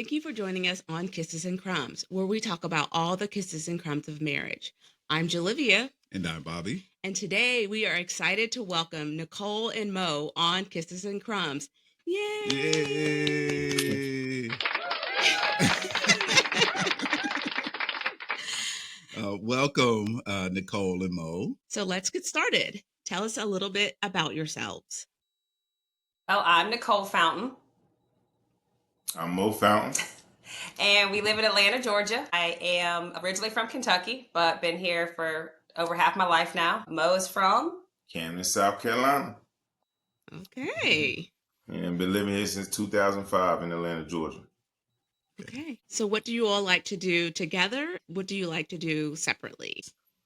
Thank you for joining us on Kisses and Crumbs, where we talk about all the kisses and crumbs of marriage. I'm Jalivia. And I'm Bobby. And today we are excited to welcome Nicole and Moe on Kisses and Crumbs. Yay! Yay! Welcome, Nicole and Moe. So let's get started. Tell us a little bit about yourselves. Well, I'm Nicole Fountain. I'm Moe Fountain. And we live in Atlanta, Georgia. I am originally from Kentucky, but been here for over half my life now. Moe is from Camden, South Carolina. Okay. And been living here since 2005 in Atlanta, Georgia. Okay. So what do you all like to do together? What do you like to do separately?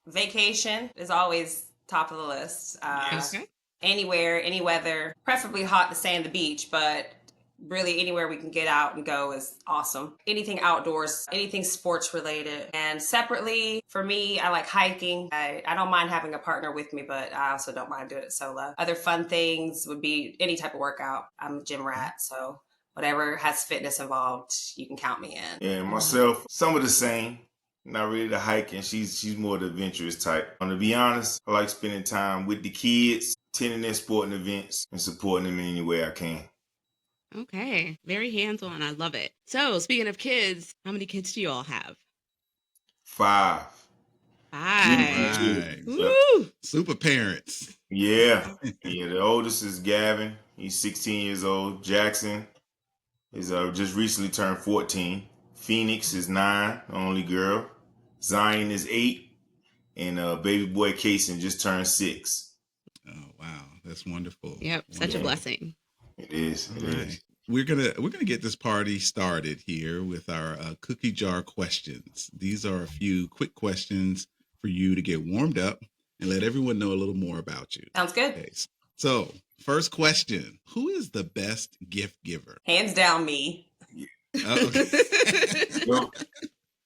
Vacation is always top of the list. Okay. Anywhere, any weather, preferably hot to stay on the beach, but really anywhere we can get out and go is awesome. Anything outdoors, anything sports related. And separately, for me, I like hiking. I don't mind having a partner with me, but I also don't mind doing it solo. Other fun things would be any type of workout. I'm a gym rat, so whatever has fitness involved, you can count me in. And myself, some of the same. Not really the hiking. She's more the adventurous type. And to be honest, I like spending time with the kids, attending their sporting events, and supporting them in any way I can. Okay. Very hands-on. I love it. So speaking of kids, how many kids do you all have? 5. Right. Woo! Super parents. Yeah. The oldest is Gavin. He's 16 years old. Jackson is just recently turned 14. Phoenix is 9, the only girl. Zion is 8. And baby boy Kason just turned 6. Oh, wow. That's wonderful. Yep. Such a blessing. It is. It is. We're gonna get this party started here with our cookie jar questions. These are a few quick questions for you to get warmed up and let everyone know a little more about you. Sounds good. Okay. So, first question: who is the best gift giver? Hands down, me. Okay.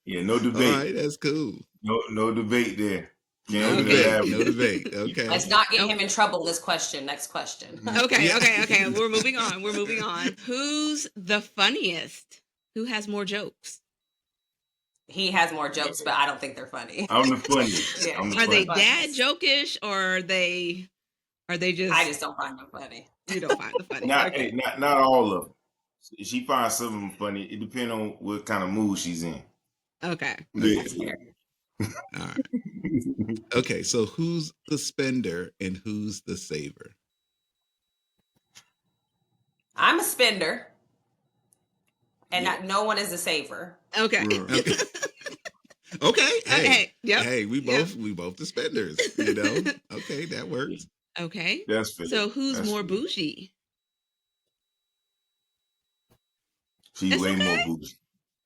No debate. All right, that's cool. No debate there. No debate. Okay. Let's not get him in trouble this question. Next question. Okay. We're moving on. Who's the funniest? Who has more jokes? He has more jokes, but I don't think they're funny. I'm the funniest. Yeah. I'm the Are they funniest. dad jokish or are they just? I just don't find them funny. You don't find them funny. Not all of them. She finds some of them funny. It depends on what kind of mood she's in. Okay. Yeah. All right. Okay, so who's the spender and who's the saver? I'm a spender, and no one is a saver. Okay. Okay. Hey. Yep. Hey, we both the spenders, you know? Okay, that works. Okay. That's fair. So who's That's more fair. bougie? She's It's way okay. more bougie.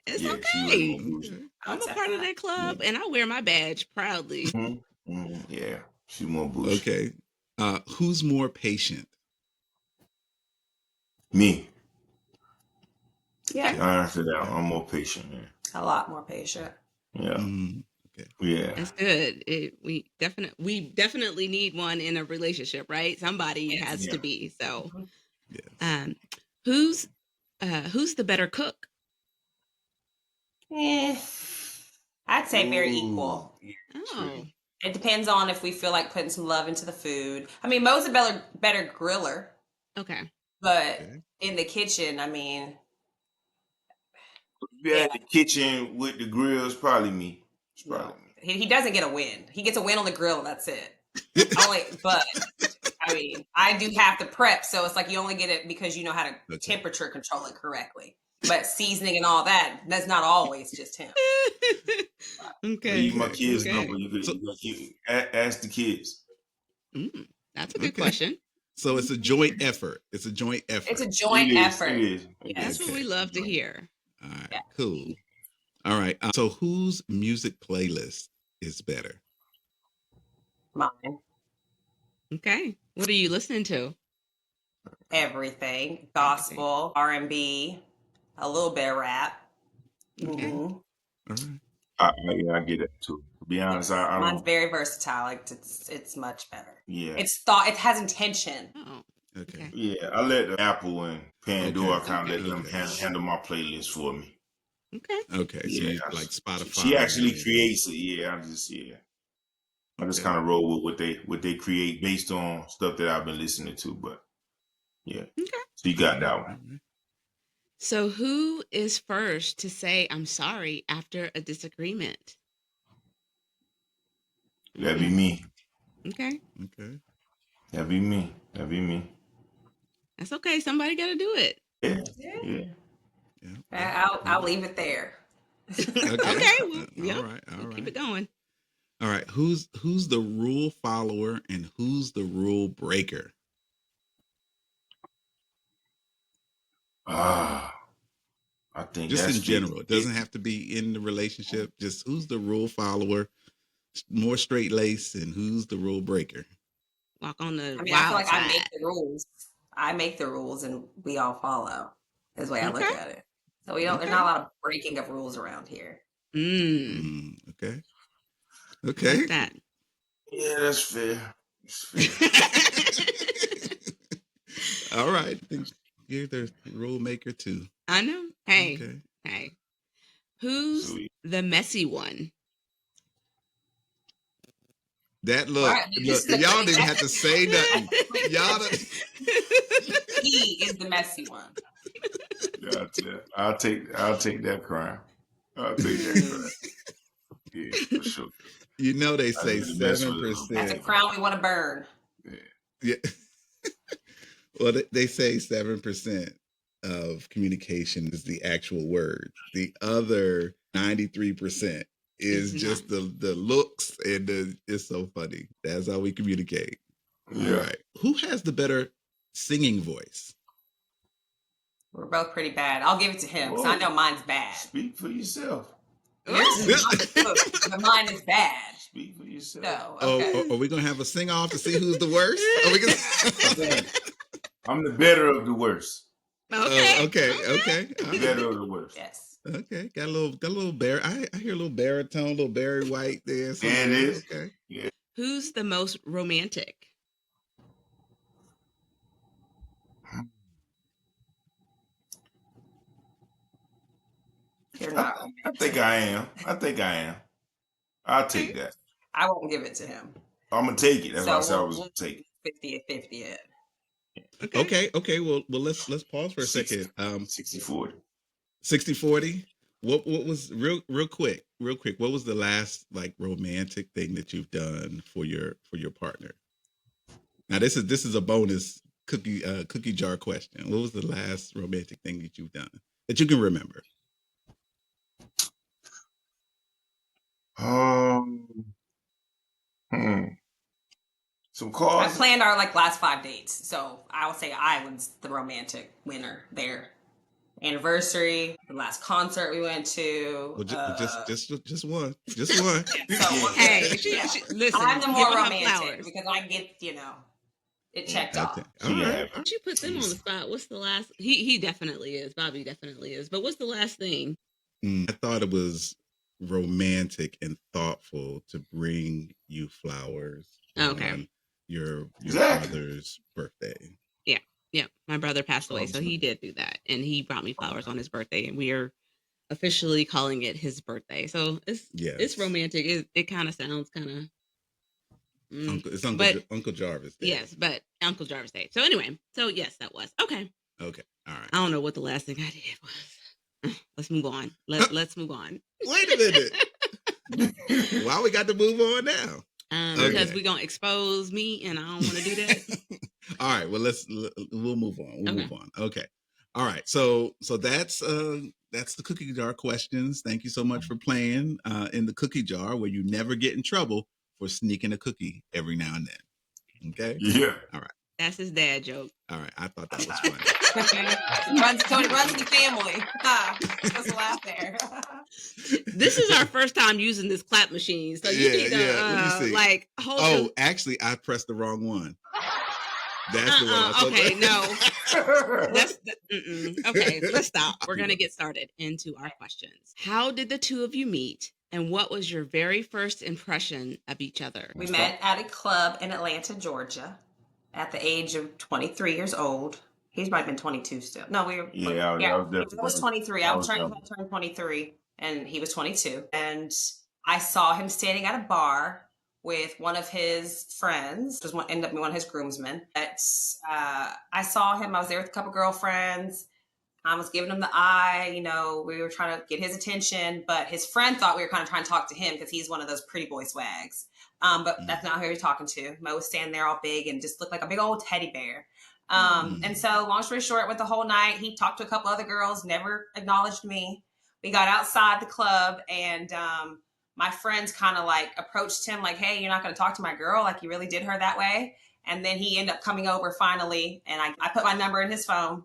It's Yeah, okay. she way more bougie. I'm a part of that club, and I wear my badge proudly. Yeah, she's more bougie. Okay. Who's more patient? Me. Yeah, I answer that. I'm more patient, man. a lot more patient. Yeah. Okay. Yeah. That's good. We definitely need one in a relationship, right? Somebody has to be. So, Yes. who's the better cook? I'd say very equal. Oh, It depends on if we feel like putting some love into the food. I mean, Mo's a better griller, okay. but in the kitchen, I mean, Yeah, the kitchen with the grill is probably me. It's probably me. he doesn't get a win. He gets a win on the grill, and that's it. But I mean, I do have to prep, so it's like you only get it because you know how to temperature control it correctly. But seasoning and all that's not always just him. Okay. Leave my kids' Okay. number. You ask the kids. That's a good question. So it's a joint effort. It's a joint effort. It's a joint effort. It is. That's what we love to hear. All right, cool. All right. So whose music playlist is better? Mine. Okay. What are you listening to? Everything. Gospel, R&B, a little bit of rap. Okay. All right. I get it too. To be honest, I Mine's very versatile. Like it's much better. Yeah. It has intention. Oh. Okay. Yeah, I let Apple and Pandora kind of let them handle my playlist for me. Okay. Okay, so Yeah, you like Spotify. she actually and- creates it. Yeah, I just Okay. kind of roll with what they create based on stuff that I've been listening to. But yeah, Okay. so you got that All one. right. So who is first to say I'm sorry after a disagreement? That'd be Mm, me. okay. Okay. That'd be me. That'd be me. That's okay. Somebody got to do it. Yeah, Yeah. yeah. Yeah. I'll leave it there. Okay. Okay. Well, All yep. right. All We'll keep right. it going. All right. Who's the rule follower and who's the rule breaker? Ah, I think Just that's in general. It doesn't 50. have to be in the relationship. Just who's the rule follower, more straight lace, and who's the rule breaker? Walk on the I mean, I feel wild like I make side. the rules. I make the rules, and we all follow. Is the way I look Okay. at it. So we don't. There's Okay. not a lot of breaking of rules around here. Okay. Like Okay. that. Yeah, that's fair. That's fair. All right. I think you're the rule maker too. I know. Hey. Okay. Hey. Who's Sweet. the messy one? That Right. look, This is a y'all good didn't even have to say nothing. Y'all done, He is the messy one. Yeah, I'll take that crime. I'll take that crime. Yeah, for sure. you know they I say need to mess with it a little That's a 7%. crown we want to burn. bit. Yeah. Well, they say 7% of communication is the actual words. The other 93% is It's just not. the looks and it's so funny. That's how we communicate. Yeah. All right. Who has the better singing voice? We're both pretty bad. I'll give it to him because I know mine's bad. Speak for yourself. Yours is not, but mine is bad. Speak for yourself. So Oh, okay. are we gonna have a sing off to see who's the worst? Are we gonna... I'm the better of the worst. Okay. Okay. All right. Better of the worst. Yes. Okay, got a little bear. I hear a little baritone, a little Barry White there. Yeah, it is. Okay. Yeah. Who's the most romantic? You're not. I think I am. I'll take that. I won't give it to him. I'm gonna take it. That's why I So said I we'll, was we'll gonna take it. 50 it. Okay. Well, let's pause for a second. 60-40. 60-40. What was real quick? What was the last like romantic thing that you've done for your partner? Now this is a bonus cookie jar question. What was the last romantic thing that you've done that you can remember? Some I cars. planned our last 5 dates, so I would say I was the romantic winner there. Anniversary, the last concert we went to. Well, just one. Just one. So Hey, yeah. listen. I'm the give more her her romantic flowers. because I get it checked Okay. off. All right. Don't you put them on the spot? What's the last? He definitely is. Bobby definitely is. But what's the last thing? I thought it was romantic and thoughtful to bring you flowers Okay. on your Exactly. brother's birthday. Yeah. My brother passed away, so Awesome. he did do that, and he brought me flowers on his birthday, and we are officially calling it his birthday. So it's Yes. romantic. It kind of sounds kind of. It's but Uncle Jarvis Day. yes, but Uncle Jarvis Day. So anyway, yes, that was okay. Okay. All right. I don't know what the last thing I did was. Let's move on. Let's move on. Wait a minute. Why we got to move on now? Because we're gonna expose me, and I don't want to do that. All right. Well, we'll move on. Move on. Okay. All right. So that's the cookie jar questions. Thank you so much for playing in the cookie jar where you never get in trouble for sneaking a cookie every now and then. Okay. Yeah. All right. That's his dad joke. All right. I thought that was funny. Tony runs the family. Let's laugh there. This is our first time using this clap machine, so you need to Let me see. hold. Oh, actually, I pressed the wrong one. That's the one. I was Okay, no. That's okay. Let's stop. We're gonna get started into our questions. How did the two of you meet, and what was your very first impression of each other? We met at a club in Atlanta, Georgia, at the age of 23 years old. He's probably been 22 still. No, we were. Yeah, Yeah, I was I definitely. was 23. I I was was trying young. to turn 23, and he was 22. And I saw him standing at a bar with one of his friends, just ended up being one of his groomsmen. But I saw him. I was there with a couple girlfriends. I was giving him the eye. You know, we were trying to get his attention, but his friend thought we were kind of trying to talk to him because he's one of those pretty boy swags. But that's not who he was talking to. Mo was standing there all big and just looked like a big old teddy bear. And so, long story short, went the whole night. He talked to a couple other girls, never acknowledged me. We got outside the club, and my friends kind of like approached him, like, "Hey, you're not going to talk to my girl? Like, you really did her that way?" And then he ended up coming over finally, and I put my number in his phone.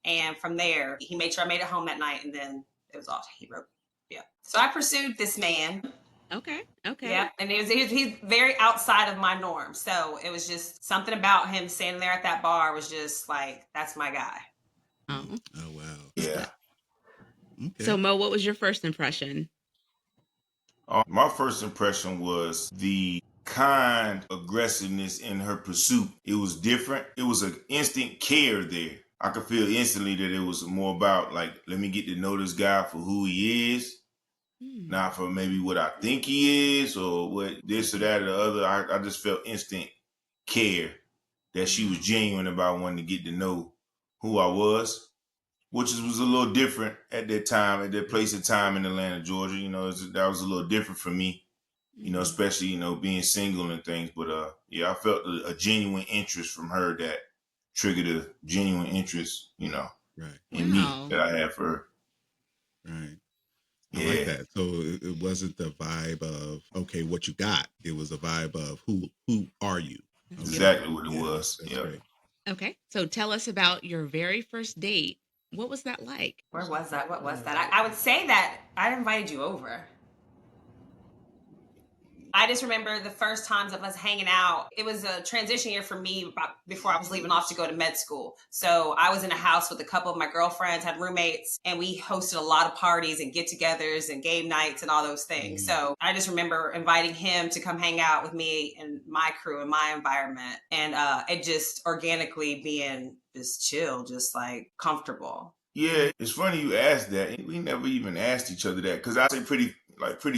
And from there, he made sure I made it home that night, and then it was all he wrote. Yeah. So I pursued this man. Okay. Okay. Yeah, and he's very outside of my norm. So it was just something about him standing there at that bar was just like, that's my guy. Oh. Oh wow. Yeah. Okay. So Mo, what was your first impression? My first impression was the kind aggressiveness in her pursuit. It was different. It was an instant care there. I could feel instantly that it was more about like, let me get to know this guy for who he is, not for maybe what I think he is or what this or that or the other. I just felt instant care that she was genuine about wanting to get to know who I was, which was a little different at that time, at that place and time in Atlanta, Georgia. You know, that was a little different for me, you know, especially, you know, being single and things. But yeah, I felt a genuine interest from her that triggered a genuine interest, you know, Right. in me that I had for her. Right. I like Yeah, that. So it wasn't the vibe of okay, what you got. It was a vibe of who are you? That's Okay. beautiful. exactly what it Yeah, was. that's Yeah. great. Okay. So tell us about your very first date. What was that like? Where was that? What was that? I would say that I invited you over. I just remember the first times of us hanging out. It was a transition year for me before I was leaving off to go to med school. So I was in a house with a couple of my girlfriends, had roommates, and we hosted a lot of parties and get togethers and game nights and all those things. So I just remember inviting him to come hang out with me and my crew and my environment. And it just organically being just chill, just like comfortable. Yeah, it's funny you asked that. We never even asked each other that because I say pretty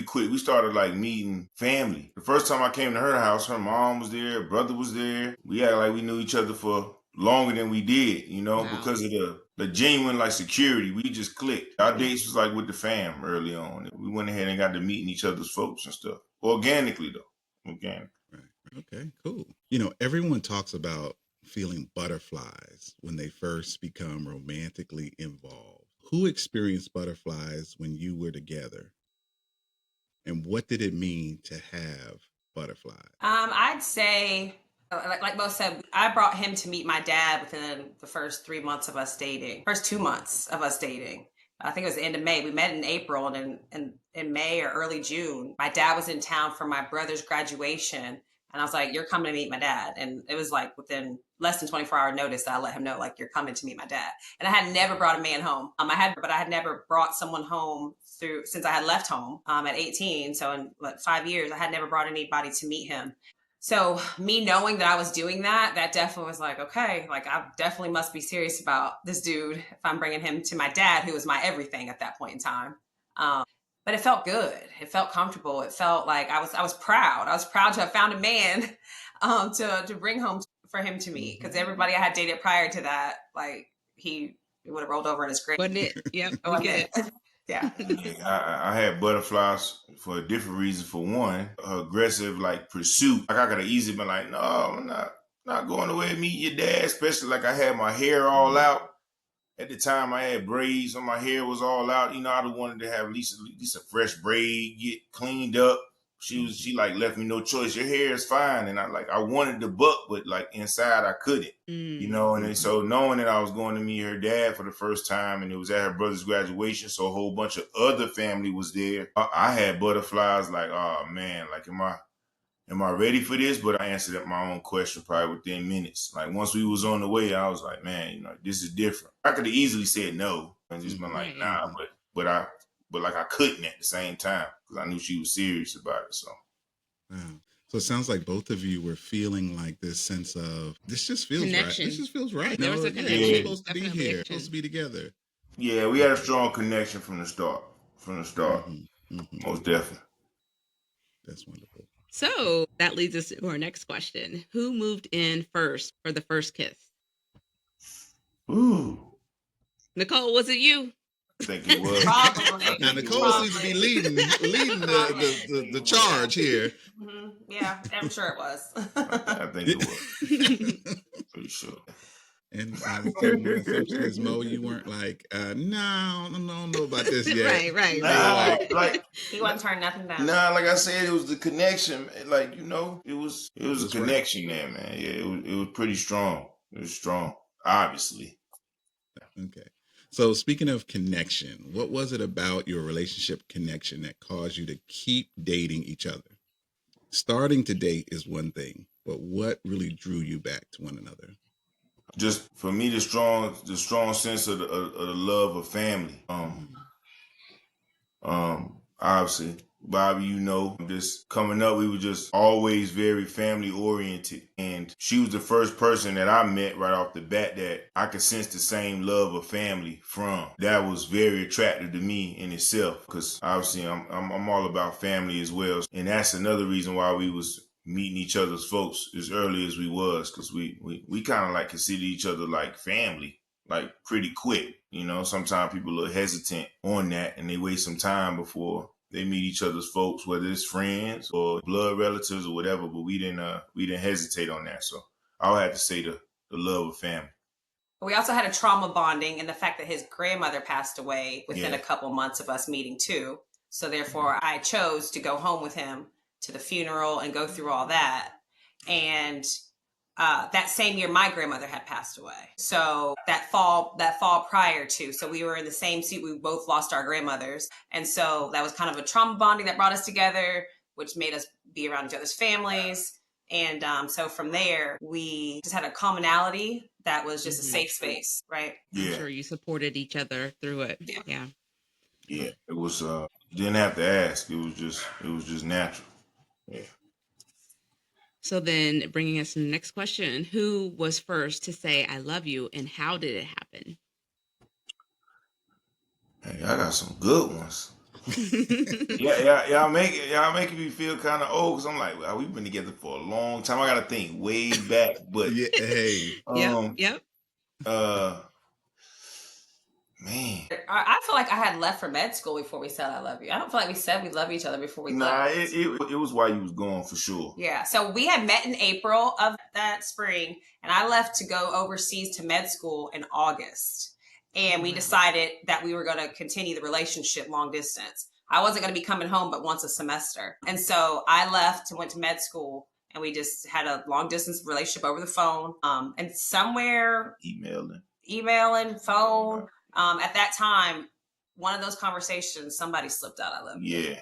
quick. We started like meeting family. The first time I came to her house, her mom was there, her brother was there. We acted like we knew each other for longer than we did, you know, Wow. because of the genuine like security. We just clicked. Our dates was like with the fam early on. We went ahead and got to meeting each other's folks and stuff organically though. Organic. Right. Okay, cool. You know, everyone talks about feeling butterflies when they first become romantically involved. Who experienced butterflies when you were together? And what did it mean to have butterflies? I'd say, like Mo said, I brought him to meet my dad within the first 3 months of us dating. First 2 months of us dating. I think it was the end of May. We met in April, and in May or early June, my dad was in town for my brother's graduation. And I was like, "You're coming to meet my dad." And it was like within less than 24-hour notice that I let him know, like, "You're coming to meet my dad." And I had never brought a man home. But I had never brought someone home since I had left home at 18. So in 5 years, I had never brought anybody to meet him. So me knowing that I was doing that, that definitely was like, okay, like I definitely must be serious about this dude if I'm bringing him to my dad, who was my everything at that point in time. But it felt good. It felt comfortable. It felt like I was proud. I was proud to have found a man to bring home for him to meet, because everybody I had dated prior to that, like he would have rolled over in his grave. Wasn't it? Yep. We Wasn't get it? Yeah. I had butterflies for a different reason. For one, aggressive like pursuit. Like I could have easily been like, no, I'm not going away to meet your dad. Especially like I had my hair all out. At the time, I had braids, so my hair was all out. You know, I'd have wanted to have at least a fresh braid, get cleaned up. She like left me no choice. Your hair is fine, and I wanted the buck, but like inside I couldn't. You know, and then, so knowing that I was going to meet her dad for the first time, and it was at her brother's graduation, so a whole bunch of other family was there. I had butterflies. Like, oh man, like am I ready for this? But I answered my own question probably within minutes. Like once we was on the way, I was like, man, you know, this is different. I could have easily said no and just been like, Right. nah, but like I couldn't at the same time because I knew she was serious about it. So Wow. So it sounds like both of you were feeling like this sense of this just feels Connection. right. This just feels right. There was a Yeah, connection. we're supposed to be Definitely a here. connection. Supposed to be together. Yeah, we had a strong connection from the start. From the start, most definitely. That's wonderful. So that leads us to our next question. Who moved in first for the first kiss? Ooh, Nicole, was it you? I think it was. Probably. Now Nicole seems to be leading the charge here. Yeah, I'm sure it was. I think it was. Pretty sure. And I would say my assumption is, Mo, you weren't like, no, I don't know about this yet. right. Nah, like He wasn't turning nothing down. nah, like I said, it was the connection. Like, it was a connection there, man. Yeah, it was pretty strong. It was strong, obviously. Okay. So speaking of connection, what was it about your relationship connection that caused you to keep dating each other? Starting to date is one thing, but what really drew you back to one another? Just for me, the strong sense of the love of family. Obviously, Bobby, just coming up, we were just always very family oriented. And she was the first person that I met right off the bat that I could sense the same love of family from. That was very attractive to me in itself, because obviously I'm all about family as well. And that's another reason why we was meeting each other's folks as early as we was, because we kind of like consider each other like family, like pretty quick. Sometimes people are hesitant on that and they waste some time before they meet each other's folks, whether it's friends or blood relatives or whatever. But we didn't hesitate on that. So I would have to say the love of family. We also had a trauma bonding in the fact that his grandmother passed away within a couple months of us meeting too. So therefore I chose to go home with him to the funeral and go through all that. And that same year, my grandmother had passed away. So that fall prior to, so we were in the same seat. We both lost our grandmothers. And so that was kind of a trauma bonding that brought us together, which made us be around each other's families. And so from there, we just had a commonality that was just a safe space, right? I'm sure you supported each other through it. Yeah. Yeah. It was, you didn't have to ask. It was just natural. Yeah. So then bringing us to the next question, who was first to say, I love you, and how did it happen? Hey, I got some good ones. Y'all making me feel kind of old, because I'm like, well, we've been together for a long time. I got to think way back, but Yeah, hey. Yep. Man. I feel like I had left for med school before we said I love you. I don't feel like we said we love each other before we left. It was while you was gone for sure. Yeah. So we had met in April of that spring, and I left to go overseas to med school in August. And we decided that we were going to continue the relationship long distance. I wasn't going to be coming home but once a semester. And so I left and went to med school, and we just had a long distance relationship over the phone. And somewhere emailing, phone. At that time, one of those conversations, somebody slipped out, I love you. Yeah.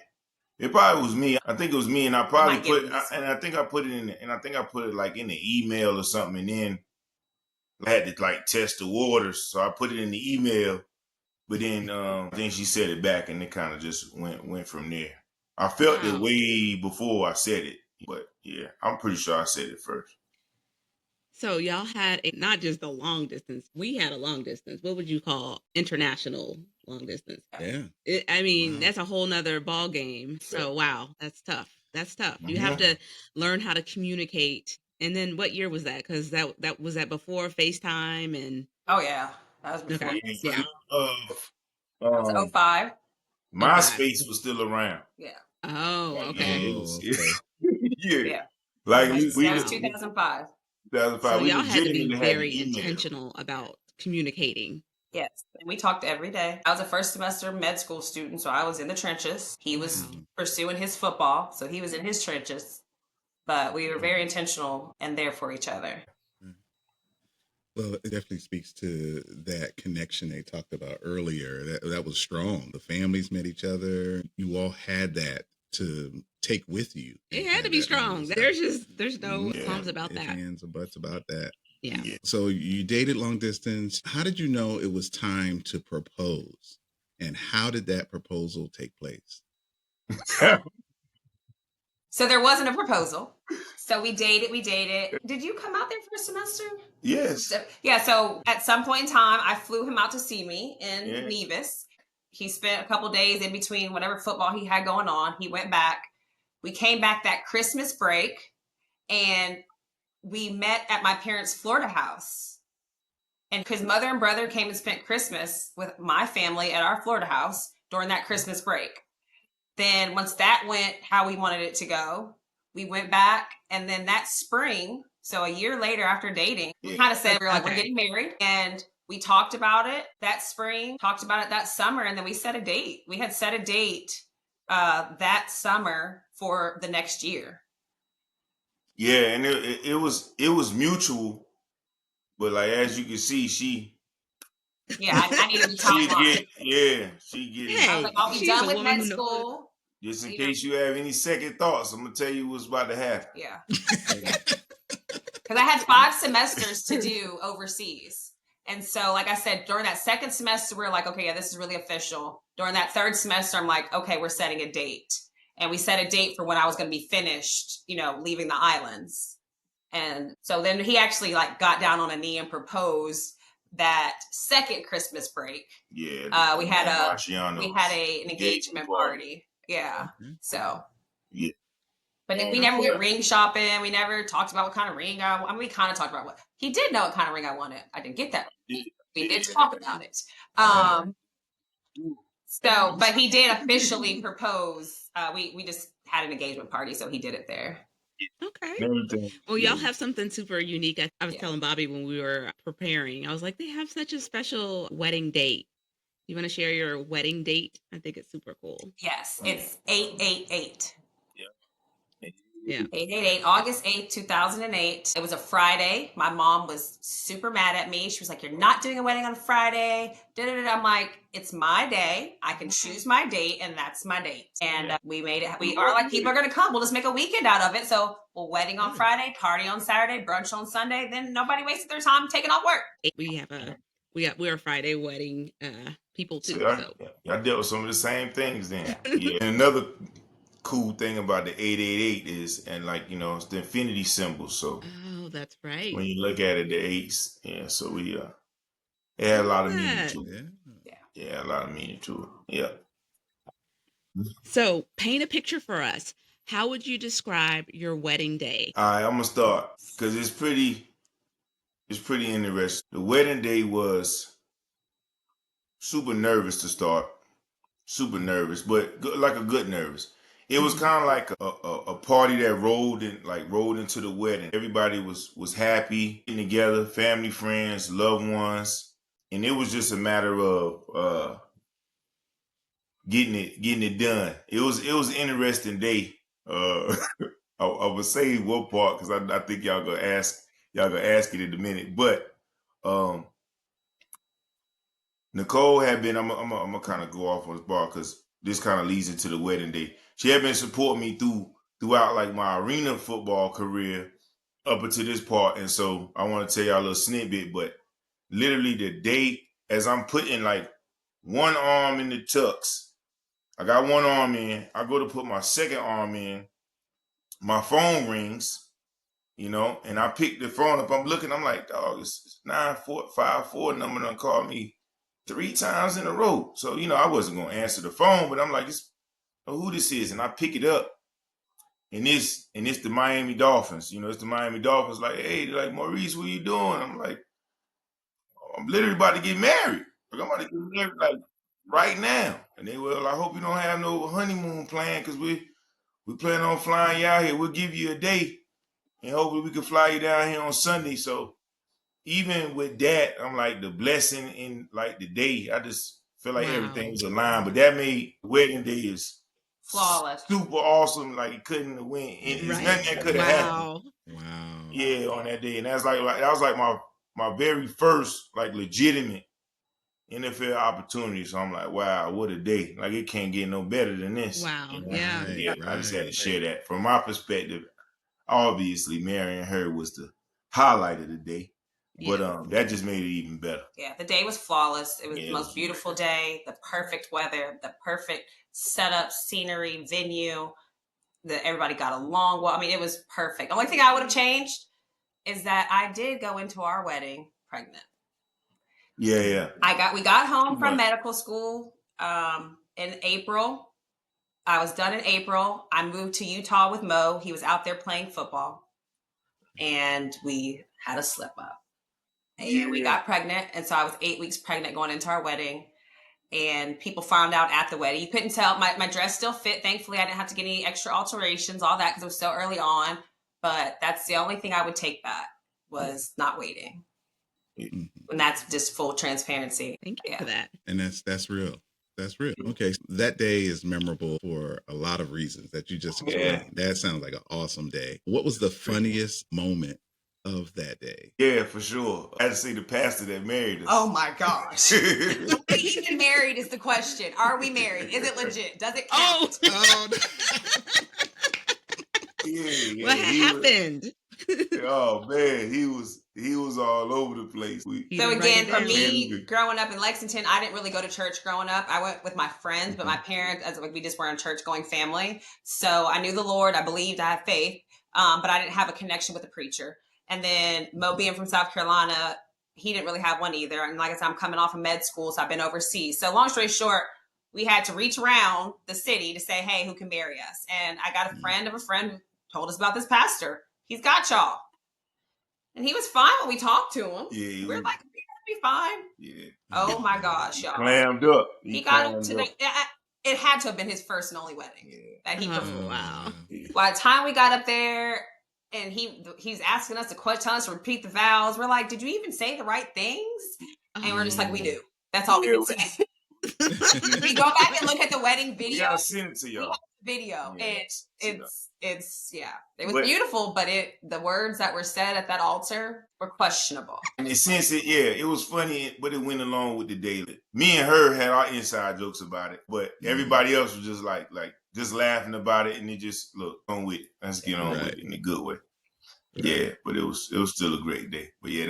It probably was me. I think it was me, and I probably I think I put it like in the email or something, and then I had to like test the waters, so I put it in the email. But then she said it back, and it kind of just went from there. I felt it way before I said it, but yeah, I'm pretty sure I said it first. So y'all had not just a long distance. We had a long distance. What would you call international long distance? Yeah. That's a whole nother ball game. So wow, that's tough. You have to learn how to communicate. And then what year was that? Because that was that before FaceTime and. Oh yeah, that was before. Okay. Yeah. That was 05. MySpace was still around. Yeah. Oh, okay. Yeah. Like we was 2005. 2005. So we y'all had to be very email. intentional about communicating. Yes, and we talked every day. I was a first semester med school student, so I was in the trenches. He was pursuing his football, so he was in his trenches. But we were very intentional and there for each other. Well, it definitely speaks to that connection they talked about earlier. That was strong. The families met each other. You all had that to take with you. It had to be strong. There's no qualms about that. Hands or buts about that. Yeah. So you dated long distance. How did you know it was time to propose? And how did that proposal take place? So there wasn't a proposal. So we dated. Did you come out there for a semester? Yes. So at some point in time, I flew him out to see me in Nevis. He spent a couple days in between whatever football he had going on. He went back. We came back that Christmas break, and we met at my parents' Florida house. And his mother and brother came and spent Christmas with my family at our Florida house during that Christmas break. Then once that went how we wanted it to go, we went back, and then that spring, so a year later after dating, we kind of said, we're getting married, and we talked about it that spring, talked about it that summer, and then we set a date. We had set a date that summer for the next year. Yeah, and it was mutual, but like as you can see, she I needed to top line. She get Hey, I was like, I'll be done with med school. Just in case you have any second thoughts, I'm gonna tell you what's about to happen. Yeah. Because I had 5 semesters to do overseas. And so, like I said, during that second semester, we were like, okay, yeah, this is really official. During that third semester, I'm like, okay, we're setting a date. And we set a date for when I was going to be finished, leaving the islands. And so then he actually like got down on a knee and proposed that second Christmas break. Yeah. We had an engagement party. Yeah. So. Yeah. But we never went ring shopping. We never talked about what kind of ring we kind of talked about what he did know what kind of ring I wanted. I didn't get that. We did talk about it. But he did officially propose. We just had an engagement party, so he did it there. Okay. Well, y'all have something super unique. I was telling Bobby when we were preparing, I was like, they have such a special wedding date. You want to share your wedding date? I think it's super cool. Yes, it's 888. Yeah. 888, August 8th, 2008. It was a Friday. My mom was super mad at me. She was like, you're not doing a wedding on Friday. I'm like, it's my day. I can choose my date, and that's my date. And we made it. We are like, people are going to come. We'll just make a weekend out of it. So we'll wedding on Friday, party on Saturday, brunch on Sunday. Then nobody wasted their time taking off work. We're a Friday wedding people too. So y'all dealt with some of the same things then. Yeah. And another cool thing about the 888 is, and like, it's the infinity symbol. So that's right. When you look at it, the 8s, so we it had a lot of meaning to it. Yeah, a lot of meaning to it. Yeah. So paint a picture for us. How would you describe your wedding day? All right, I'm gonna start because it's pretty interesting. The wedding day was super nervous to start. Super nervous, but like a good nervous. It was kind of like a party that rolled into the wedding. Everybody was happy, getting together, family, friends, loved ones, and it was just a matter of getting it done. It was an interesting day. I would say what part because I think y'all gonna ask it in a minute, but Nicole had been. I'm gonna kind of go off on this bar because this kind of leads into the wedding day. She had been supporting me throughout like my arena football career up until this part, and so I want to tell y'all a little snippet. But literally the day as I'm putting like one arm in the tux, I got one arm in. I go to put my second arm in. My phone rings, and I pick the phone up. I'm looking. I'm like, dog, it's 9454 number done called me 3 times in a row. So, I wasn't going to answer the phone, but I'm like, who this is? And I pick it up. And it's the Miami Dolphins. It's the Miami Dolphins. Like, hey, they're like, Maurice, what are you doing? I'm like, I'm literally about to get married. Like, I'm about to get married, like, right now. And they were, I hope you don't have no honeymoon plan because we plan on flying you out here. We'll give you a day. And hopefully we can fly you down here on Sunday. So even with that, I'm like the blessing in like the day. I just feel like everything was aligned. But that made wedding day is flawless, super awesome. Like it couldn't have went. It's nothing that could have happened. Wow. Yeah, on that day, and that was like my very first like legitimate NFL opportunity. So I'm like, wow, what a day! Like it can't get no better than this. Wow. Yeah. I just had to share that from my perspective. Obviously, marrying her was the highlight of the day, but that just made it even better. Yeah, the day was flawless. It was the most beautiful day, the perfect weather, the perfect setup, scenery, venue. that everybody got along well. I mean, it was perfect. The only thing I would have changed is that I did go into our wedding pregnant. Yeah. We got home from medical school in April. I was done in April. I moved to Utah with Moe. He was out there playing football, and we had a slip up, and we got pregnant. And so I was 8 weeks pregnant going into our wedding, and people found out at the wedding. You couldn't tell. My dress still fit. Thankfully, I didn't have to get any extra alterations, all that, because it was so early on. But that's the only thing I would take back was not waiting. And that's just full transparency. Thank you for that. And that's real. That's real. Okay. That day is memorable for a lot of reasons that you just explained. That sounds like an awesome day. What was the funniest moment of that day? Yeah, for sure. I had to see the pastor that married us. Oh my gosh. Are we even married is the question. Are we married? Is it legit? Does it count? Oh no. What happened? Oh man, he was all over the place. So again, for me, growing up in Lexington, I didn't really go to church growing up. I went with my friends, but my parents, we just were a church-going family. So I knew the Lord. I believed. I had faith, but I didn't have a connection with a preacher. And then Moe being from South Carolina, he didn't really have one either. And like I said, I'm coming off of med school, so I've been overseas. So long story short, we had to reach around the city to say, hey, who can marry us? And I got a friend of a friend who told us about this pastor. He's got y'all. And he was fine when we talked to him. Yeah, we're like, he'll be fine. Yeah. Oh my gosh, y'all. Clammed up. He got up to it had to have been his first and only wedding that he performed. Wow. By the time we got up there and he's asking us to tell us to repeat the vows, we're like, did you even say the right things? And we're just like, we do. That's all we can say. We go back and look at the wedding video. Yeah, I sent it to y'all. Video. It was beautiful, but the words that were said at that altar were questionable. In a sense, it was funny, but it went along with the daily. Me and her had our inside jokes about it, but everybody else was just like just laughing about it, and it just look on with it. Let's get on with it in a good way. Right. Yeah, but it was still a great day. But yeah,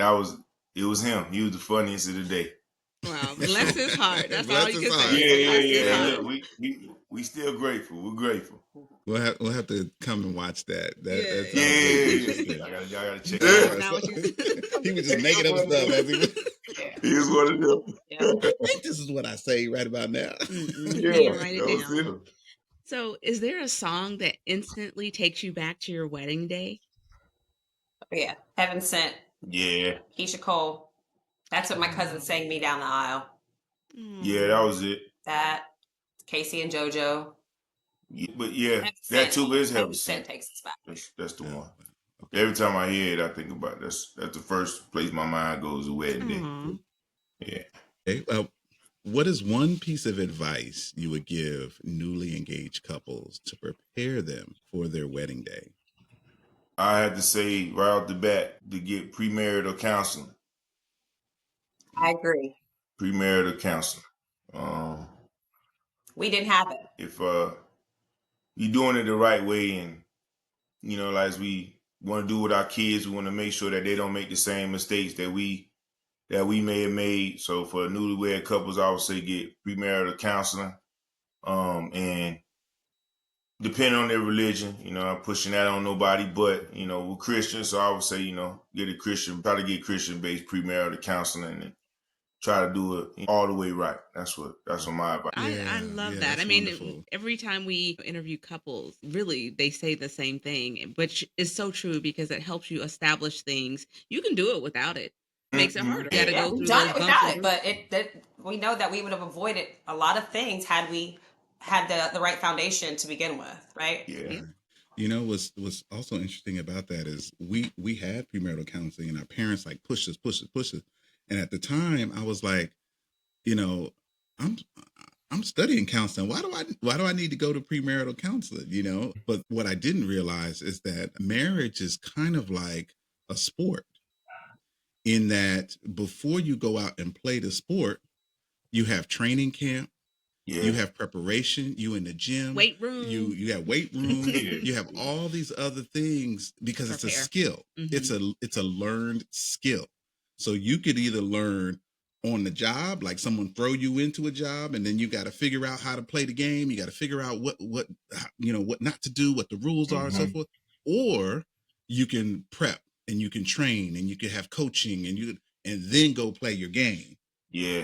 it was him. He was the funniest of the day. Wow, bless his heart. That's all you can say. Yeah. Look, we still grateful. We're grateful. We'll have to come and watch that. I gotta check it out. He was just making up stuff as he was. He was one of them. I think this is what I say right about now. Write it down. So, is there a song that instantly takes you back to your wedding day? Yeah, Heaven Sent. Yeah. Keisha Cole. That's what my cousin sang me down the aisle. Yeah, that was it. That, Casey and JoJo. Yeah, but that too is Heaven Sent. Takes us back. That's the one. Every time I hear it, I think about it. That's the first place my mind goes, a wedding day. Yeah. Okay, what is one piece of advice you would give newly engaged couples to prepare them for their wedding day? I had to say right off the bat to get premarital counseling. I agree. Premarital counseling. We didn't have it. If you're doing it the right way, and as we want to do with our kids, we want to make sure that they don't make the same mistakes that we may have made. So for newlywed couples, I would say get premarital counseling. And depending on their religion, I'm pushing that on nobody, but we're Christians, so I would say, try to get Christian-based premarital counseling and try to do it all the way right. That's what my advice. I love that. I mean, wonderful. Every time we interview couples, really, they say the same thing, which is so true because it helps you establish things. You can do it without it. It makes it harder. We've done it without it, but we know that we would have avoided a lot of things had we had the right foundation to begin with, right? Yeah. What's also interesting about that is we had premarital counseling, and our parents pushed us. And at the time, I was like, I'm studying counseling. Why do I need to go to premarital counseling? But what I didn't realize is that marriage is kind of like a sport, in that before you go out and play the sport, you have training camp. Yeah. You have preparation. You in the gym, weight room. You have weight room. You have all these other things because it's a skill. Mm-hmm. It's a learned skill. So you could either learn on the job, like someone throw you into a job and then you got to figure out how to play the game. You got to figure out what what not to do, what the rules are, and so forth. Or you can prep and you can train and you can have coaching and then go play your game. Yeah.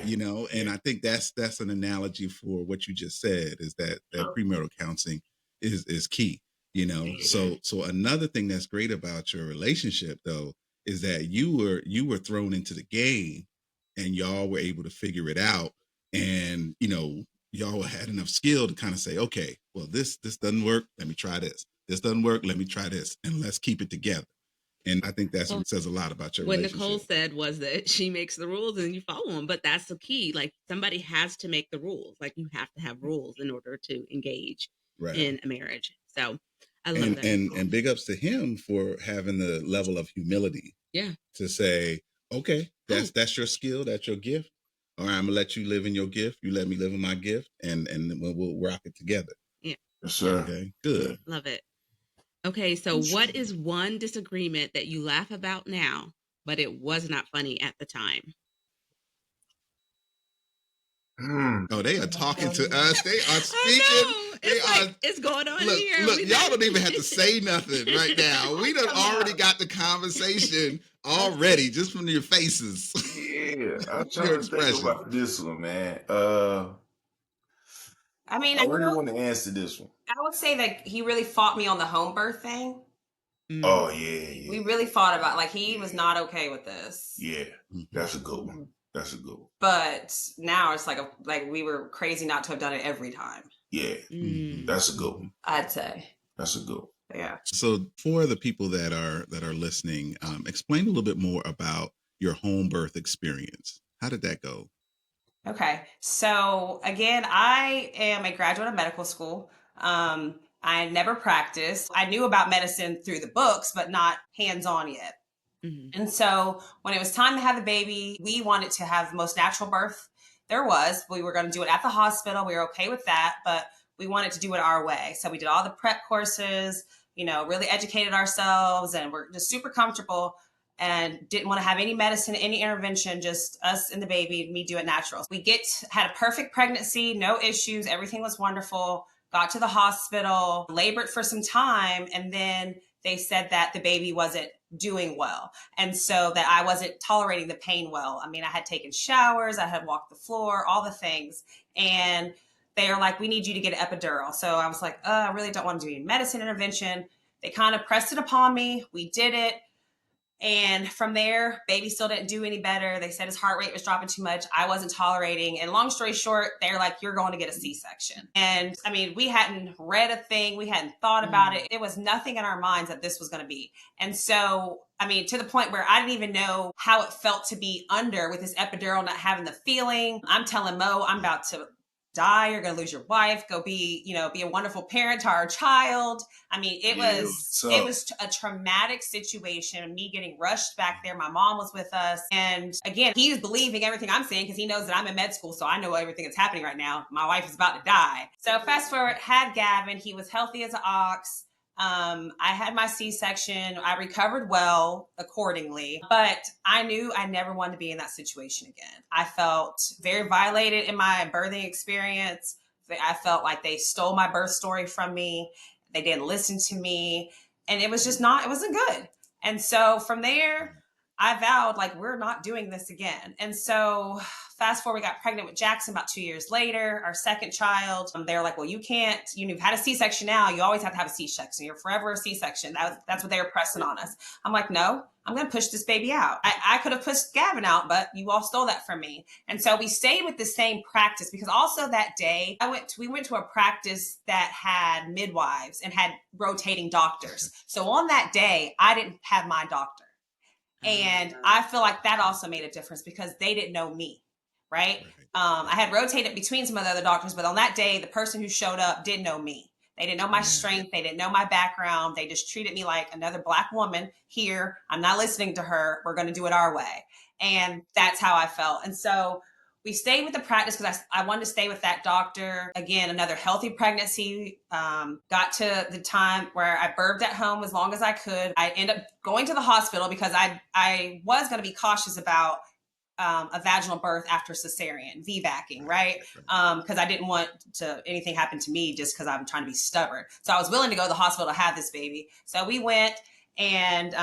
And I think that's an analogy for what you just said, is that premarital counseling is key. So another thing that's great about your relationship though is that you were thrown into the game and y'all were able to figure it out, and y'all had enough skill to kind of say, okay, well, this doesn't work, let me try this doesn't work, let me try this, and let's keep it together. And I think that's what says a lot about your relationship. What Nicole said was that she makes the rules and you follow them, but that's the key. Like, somebody has to make the rules. Like, you have to have rules in order to engage in a marriage. So I love that. And big ups to him for having the level of humility. Yeah. To say, okay, that's your skill, that's your gift. All right, I'm gonna let you live in your gift. You let me live in my gift, and we'll rock it together. Yeah. Yes, sir. Okay, good. Love it. Okay, so what is one disagreement that you laugh about now, but it was not funny at the time? Oh, they are talking to us. They are speaking. It's going on look, here. Look, y'all don't even have to say nothing right now. We done already got the conversation already just from your faces. Yeah, I'm trying to think about this one, man. I really want to answer this one. I would say that he really fought me on the home birth thing. Oh yeah. We really fought about, like, he was not okay with this. Yeah, that's a good one. That's a good one. But now it's like we were crazy not to have done it every time. Yeah, that's a good one. I'd say that's a good one. Yeah. So for the people that are listening, explain a little bit more about your home birth experience. How did that go? Okay, so again, I am a graduate of medical school. I never practiced. I knew about medicine through the books, but not hands-on yet. And so when it was time to have the baby, we wanted to have the most natural birth there was. We were going to do it at the hospital. We were okay with that, but we wanted to do it our way. So we did all the prep courses, really educated ourselves, and we're just super comfortable and didn't want to have any medicine, any intervention, just us and the baby, and me do it natural. Had a perfect pregnancy, no issues. Everything was wonderful. Got to the hospital, labored for some time, and then they said that the baby wasn't doing well. And so that I wasn't tolerating the pain well. I mean, I had taken showers, I had walked the floor, all the things. And they are like, we need you to get an epidural. So I was like, I really don't want to do any medicine intervention. They kind of pressed it upon me. We did it. And from there, baby still didn't do any better. They said his heart rate was dropping too much. I wasn't tolerating. And long story short, they're like, you're going to get a C-section. And I mean, we hadn't read a thing. We hadn't thought about it. It was nothing in our minds that this was going to be. And so, I mean, to the point where I didn't even know how it felt to be under with this epidural, not having the feeling. I'm telling Mo, I'm about to die, you're going to lose your wife, go be a wonderful parent to our child. I mean, it was a traumatic situation, me getting rushed back there. My mom was with us. And again, he's believing everything I'm saying because he knows that I'm in med school. So I know everything that's happening right now. My wife is about to die. So fast forward, had Gavin. He was healthy as an ox. I had my C-section. I recovered well accordingly, but I knew I never wanted to be in that situation again. I felt very violated in my birthing experience. I felt like they stole my birth story from me. They didn't listen to me. And it wasn't good. And so from there, I vowed, like, we're not doing this again. And so fast forward, we got pregnant with Jackson about 2 years later, our second child. They're like, well, you've had a C-section now. You always have to have a C-section. You're forever a C-section. That's what they were pressing on us. I'm like, no, I'm going to push this baby out. I could have pushed Gavin out, but you all stole that from me. And so we stayed with the same practice because also that day we went to a practice that had midwives and had rotating doctors. So on that day, I didn't have my doctor. And I feel like that also made a difference because they didn't know me, right? I had rotated between some of the other doctors, but on that day, the person who showed up didn't know me. They didn't know my strength. They didn't know my background. They just treated me like another Black woman here. I'm not listening to her. We're going to do it our way. And that's how I felt. And so we stayed with the practice because I wanted to stay with that doctor. Again, another healthy pregnancy. Got to the time where I birthed at home as long as I could. I ended up going to the hospital because I was going to be cautious about a vaginal birth after cesarean, VBACing, right? Because I didn't want anything happen to me just because I'm trying to be stubborn. So I was willing to go to the hospital to have this baby. So we went, and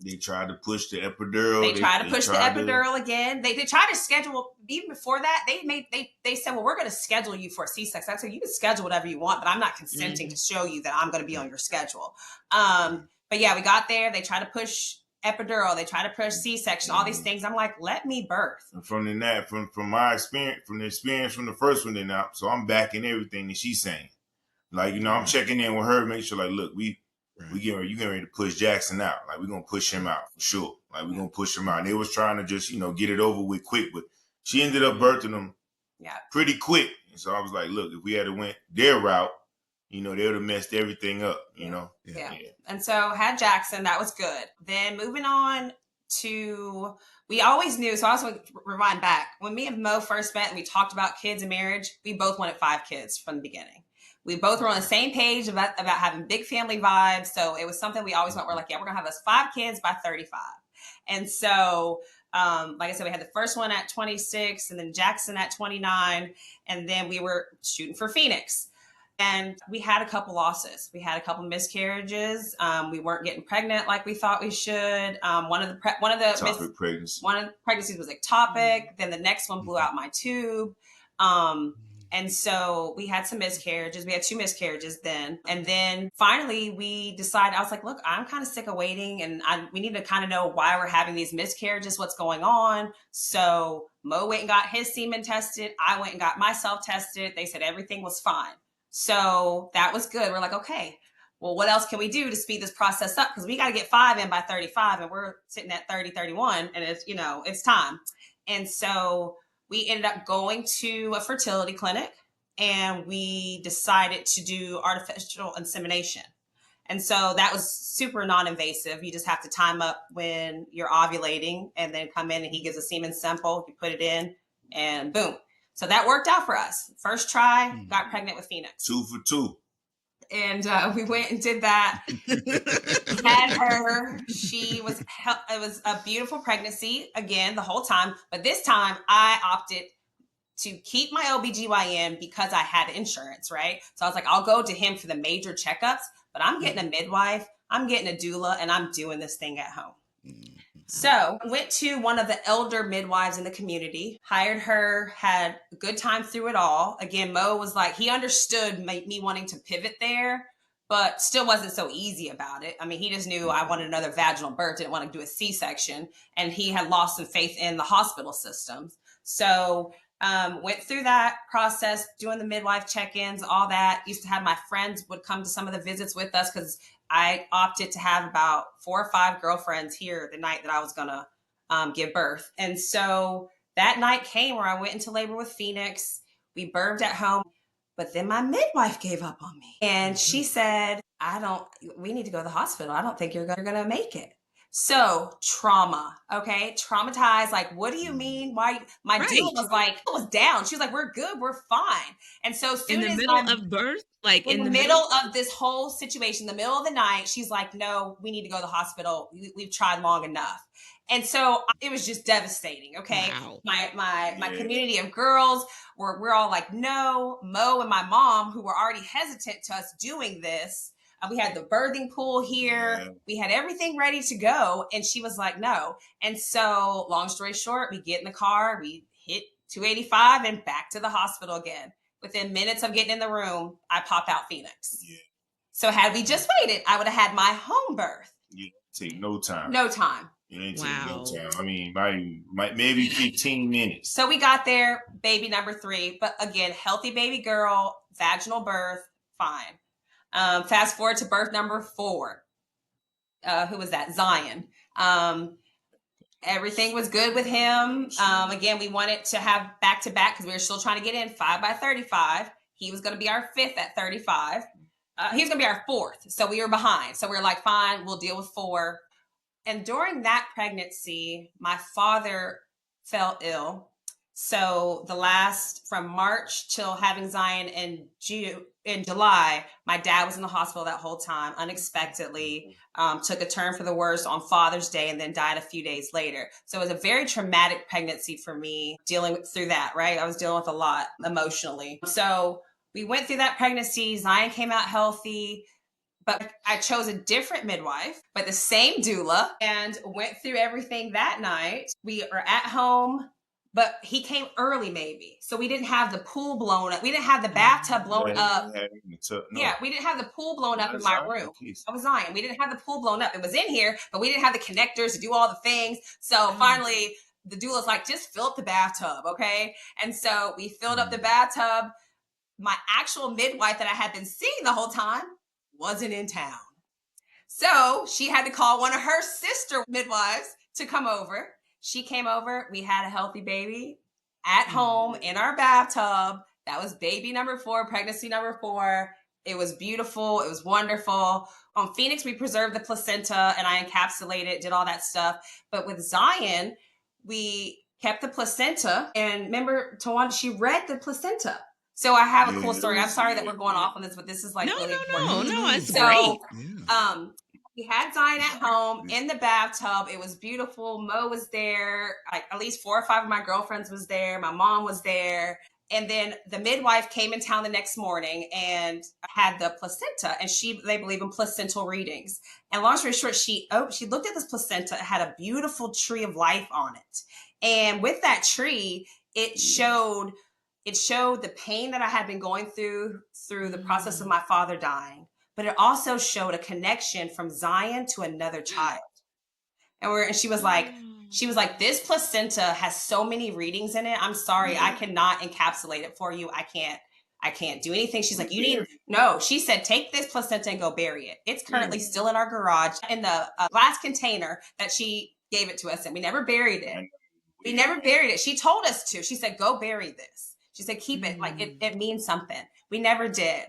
they tried to push the epidural. They tried to push the epidural again. They tried to schedule, even before that, they said, well, we're going to schedule you for a C-section. I said, you can schedule whatever you want, but I'm not consenting to show you that I'm going to be on your schedule. But yeah, we got there. They tried to push epidural. They tried to push C-section, all these things. I'm like, let me birth. And from my experience, from the first one, then out. So I'm backing everything that she's saying. Like, I'm checking in with her, make sure, like, look, you getting ready to push Jackson out. Like, we're going to push him out for sure. Like, we're going to push him out. And they was trying to just, get it over with quick, but she ended up birthing him pretty quick. And so I was like, look, if we had went their route, they would have messed everything up, Yeah. And so had Jackson, that was good. Then moving on to, we always knew, so I also rewind back. When me and Mo first met and we talked about kids and marriage, we both wanted 5 kids from the beginning. We both were on the same page about having big family vibes. So it was something we always went, we're like, yeah, we're going to have us 5 kids by 35. And so, like I said, we had the first one at 26 and then Jackson at 29. And then we were shooting for Phoenix. And we had a couple losses. We had a couple miscarriages. We weren't getting pregnant like we thought we should. One of the pregnancies was ectopic. Then the next one blew out my tube. And so we had some miscarriages. We had 2 miscarriages then. And then finally we decided, I was like, look, I'm kind of sick of waiting and we need to kind of know why we're having these miscarriages, what's going on. So Mo went and got his semen tested. I went and got myself tested. They said everything was fine. So that was good. We're like, okay, well, what else can we do to speed this process up? Because we got to get 5 in by 35 and we're sitting at 30, 31 and it's time. And so we ended up going to a fertility clinic and we decided to do artificial insemination. And so that was super non-invasive. You just have to time up when you're ovulating and then come in and he gives a semen sample, you put it in and boom. So that worked out for us. First try, got pregnant with Phoenix. 2 for 2. And we went and did that. Had her. It was a beautiful pregnancy again the whole time. But this time I opted to keep my OBGYN because I had insurance, right? So I was like, I'll go to him for the major checkups, but I'm getting a midwife, I'm getting a doula, and I'm doing this thing at home. So I went to one of the elder midwives in the community, hired her, had a good time through it all. Again, Mo was like, he understood me wanting to pivot there, but still wasn't so easy about it. I mean, he just knew I wanted another vaginal birth, didn't want to do a C-section, and he had lost some faith in the hospital systems. So went through that process, doing the midwife check-ins, all that. Used to have my friends would come to some of the visits with us because I opted to have about 4 or 5 girlfriends here the night that I was going to give birth. And so that night came where I went into labor with Phoenix. We birthed at home, but then my midwife gave up on me. And she said, we need to go to the hospital. I don't think you're going to make it. So trauma, okay? Traumatized. Like, what do you mean? Why? My doula was like, it was down. She was like, we're good. We're fine. And so soon in the middle of birth, like in the middle of this whole situation, the middle of the night, she's like, no, we need to go to the hospital. We've tried long enough. And so it was just devastating. Okay. Wow. My community of girls we're all like, no. Mo and my mom, who were already hesitant to us doing this, we had the birthing pool here. Yeah. We had everything ready to go. And she was like, no. And so long story short, we get in the car, we hit 285 and back to the hospital again. Within minutes of getting in the room, I pop out Phoenix. Yeah. So had we just waited, I would have had my home birth. Yeah, take no time. No time. It ain't take no time. I mean, maybe 15 minutes. So we got there, baby number 3. But again, healthy baby girl, vaginal birth, fine. Fast forward to birth number 4. Who was that? Zion. Everything was good with him. Again, we wanted to have back-to-back because we were still trying to get in 5 by 35. He was going to be our 5th at 35. He was going to be our 4th. So we were behind. So we were like, fine, we'll deal with 4. And during that pregnancy, my father fell ill. So from March till having Zion in in July, my dad was in the hospital that whole time, unexpectedly, took a turn for the worse on Father's Day and then died a few days later. So it was a very traumatic pregnancy for me, dealing through that, right? I was dealing with a lot emotionally. So we went through that pregnancy. Zion came out healthy, but I chose a different midwife, but the same doula, and went through everything that night. We are at home, but he came early maybe. So we didn't have the pool blown up. We didn't have the bathtub blown up. Yeah, we didn't have the pool blown up in my room. I was Zion. We didn't have the pool blown up. It was in here, but we didn't have the connectors to do all the things. So finally, the doula's like, just fill up the bathtub, okay? And so we filled up the bathtub. My actual midwife that I had been seeing the whole time wasn't in town. So she had to call one of her sister midwives to come over. She came over. We had a healthy baby at home in our bathtub. That was baby number 4, pregnancy number 4. It was beautiful. It was wonderful. On Phoenix, we preserved the placenta and I encapsulated, did all that stuff. But with Zion, we kept the placenta. And remember, Tawana, she read the placenta. So I have a cool story. I'm sorry that we're going off on this, but this is like really important. No, it's great. We had Zion at home in the bathtub. It was beautiful. Mo was there. Like at least 4 or 5 of my girlfriends was there. My mom was there. And then the midwife came in town the next morning and had the placenta, and they believe in placental readings. And long story short, she looked at this placenta. It had a beautiful tree of life on it. And with that tree, it showed the pain that I had been going through the process of my father dying, but it also showed a connection from Zion to another child. And she was like, this placenta has so many readings in it. I'm sorry, I cannot encapsulate it for you. I can't do anything. She's like, she said, take this placenta and go bury it. It's currently still in our garage in the glass container that she gave it to us, and we never buried it. She told us to. She said, go bury this. She said, keep it. Like it means something. We never did.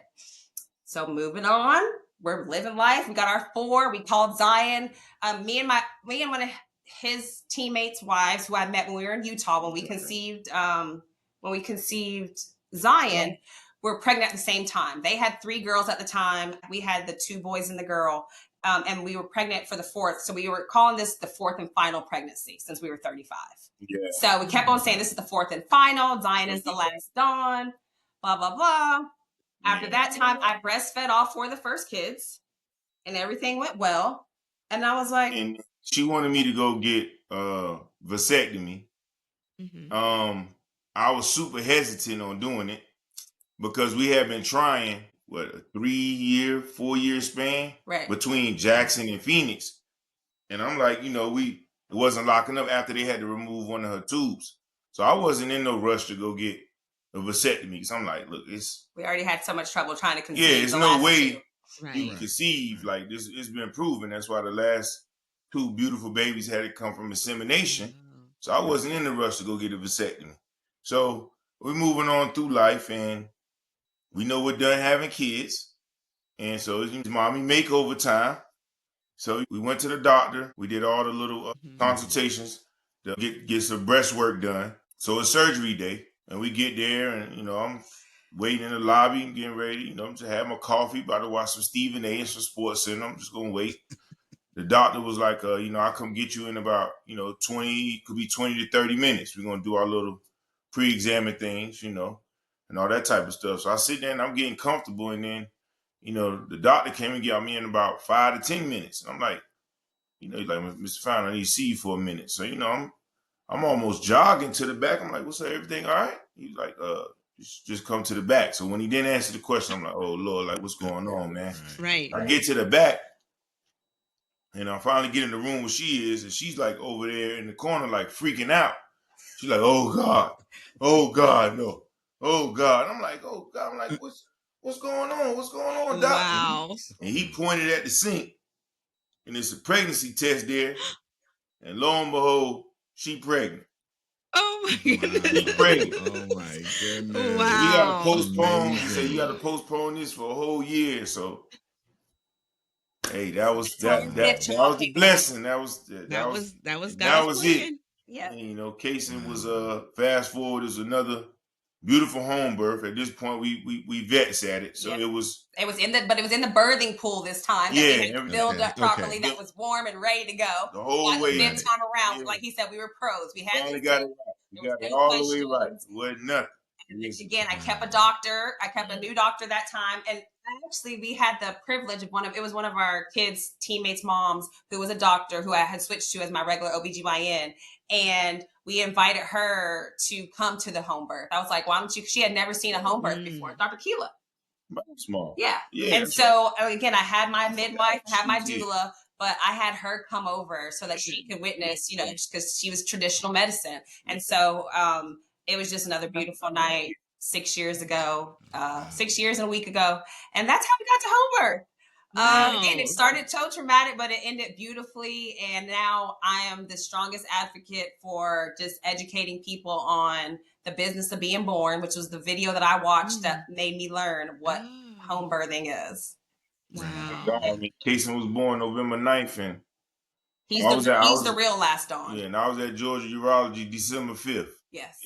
So moving on, we're living life. We got our 4. We called Zion. Me and one of his teammates' wives, who I met when we were in Utah, when we conceived Zion, were pregnant at the same time. They had 3 girls at the time. We had the 2 boys and the girl. And we were pregnant for the 4th. So we were calling this the 4th and final pregnancy since we were 35. Yeah. So we kept on saying this is the 4th and final. Zion is the last dawn, blah, blah, blah. After that time, I breastfed all 4 of the first kids and everything went well. And I was like... And she wanted me to go get vasectomy. I was super hesitant on doing it because we had been trying, a 3-year, 4-year span between Jackson and Phoenix. And I'm like, it wasn't locking up after they had to remove one of her tubes. So I wasn't in no rush to go get a vasectomy. Because I'm like, look, we already had so much trouble trying to conceive. Yeah, there's no way you conceive. Like this, it's been proven. That's why the last 2 beautiful babies had to come from insemination. So I wasn't in the rush to go get a vasectomy. So we're moving on through life, and we know we're done having kids. And so it's mommy makeover time. So we went to the doctor. We did all the little consultations to get some breast work done. So it's surgery day, and we get there, and I'm waiting in the lobby and getting ready, to have my coffee, about to watch some Stephen A. and some Sports Center. I'm just gonna wait. The doctor was like, I'll come get you in about 20, could be 20 to 30 minutes. We're gonna do our little pre-examine things, and all that type of stuff. So I sit there and I'm getting comfortable, and then the doctor came and got me in about 5 to 10 minutes. And I'm like, he's like, Mr. Founder, I need to see you for a minute. So, I'm almost jogging to the back. I'm like, what's up? Everything all right? He's like, just come to the back. So when he didn't answer the question, I'm like, oh Lord, like what's going on, man? Right. I get to the back, and I finally get in the room where she is, and she's like over there in the corner, like freaking out. She's like, oh God, no. Oh God. I'm like, oh God. I'm like, what's going on? What's going on, doc? Wow. And he pointed at the sink, and it's a pregnancy test there. And lo and behold, she pregnant. Oh my goodness. She pregnant. Oh my goodness. Wow. We gotta postpone. He said you gotta postpone this for a whole year. So hey, that was the blessing. That was God's plan. it. Yeah. And, Kason was fast forward is another beautiful home birth. At this point, we vets at it, so it was in the birthing pool this time that we had filled up properly, that was warm and ready to go the whole way. Fifth time around, like he said, we were pros. We had finally got it right. We got it all the way right. It wasn't nothing. Again, I kept a doctor. I kept a new doctor that time, and actually, we had the privilege of one of our kids' teammates' moms who was a doctor who I had switched to as my regular OBGYN, and we invited her to come to the home birth. I was like, why don't you? She had never seen a home birth before. Dr. Keela. Small. Yeah. And so, again, I had my midwife, I had my doula, but I had her come over so that she could witness, because she was traditional medicine. And so it was just another beautiful night 6 years ago, 6 years and a week ago. And that's how we got to home birth. And it started so traumatic, but it ended beautifully. And now I am the strongest advocate for just educating people on the business of being born, which was the video that I watched that made me learn what home birthing is. Wow. Kason was born November 9th, and he's the real last Dawn. Yeah, and I was at Georgia Urology December 5th. Yes.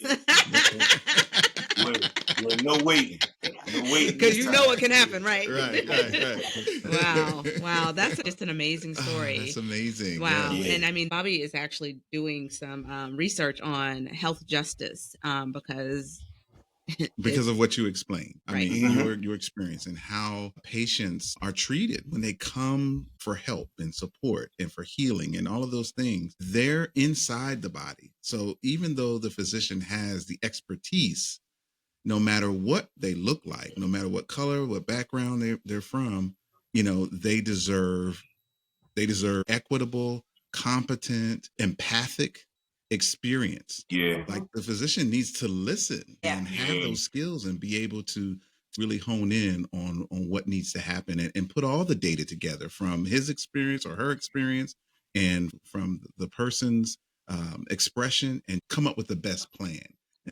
With no waiting. Because it can happen, right? Right. Wow. That's just an amazing story. That's amazing. Wow. Yeah. And I mean, Bobby is actually doing some research on health justice because of what you explained. I right. mean, your experience and how patients are treated when they come for help and support and for healing and all of those things. They're inside the body. So even though the physician has the expertise, no matter what they look like, no matter what color, what background they're from, they deserve equitable, competent, empathic experience. Yeah. Like the physician needs to listen and have those skills and be able to really hone in on what needs to happen and put all the data together from his experience or her experience and from the person's expression and come up with the best plan.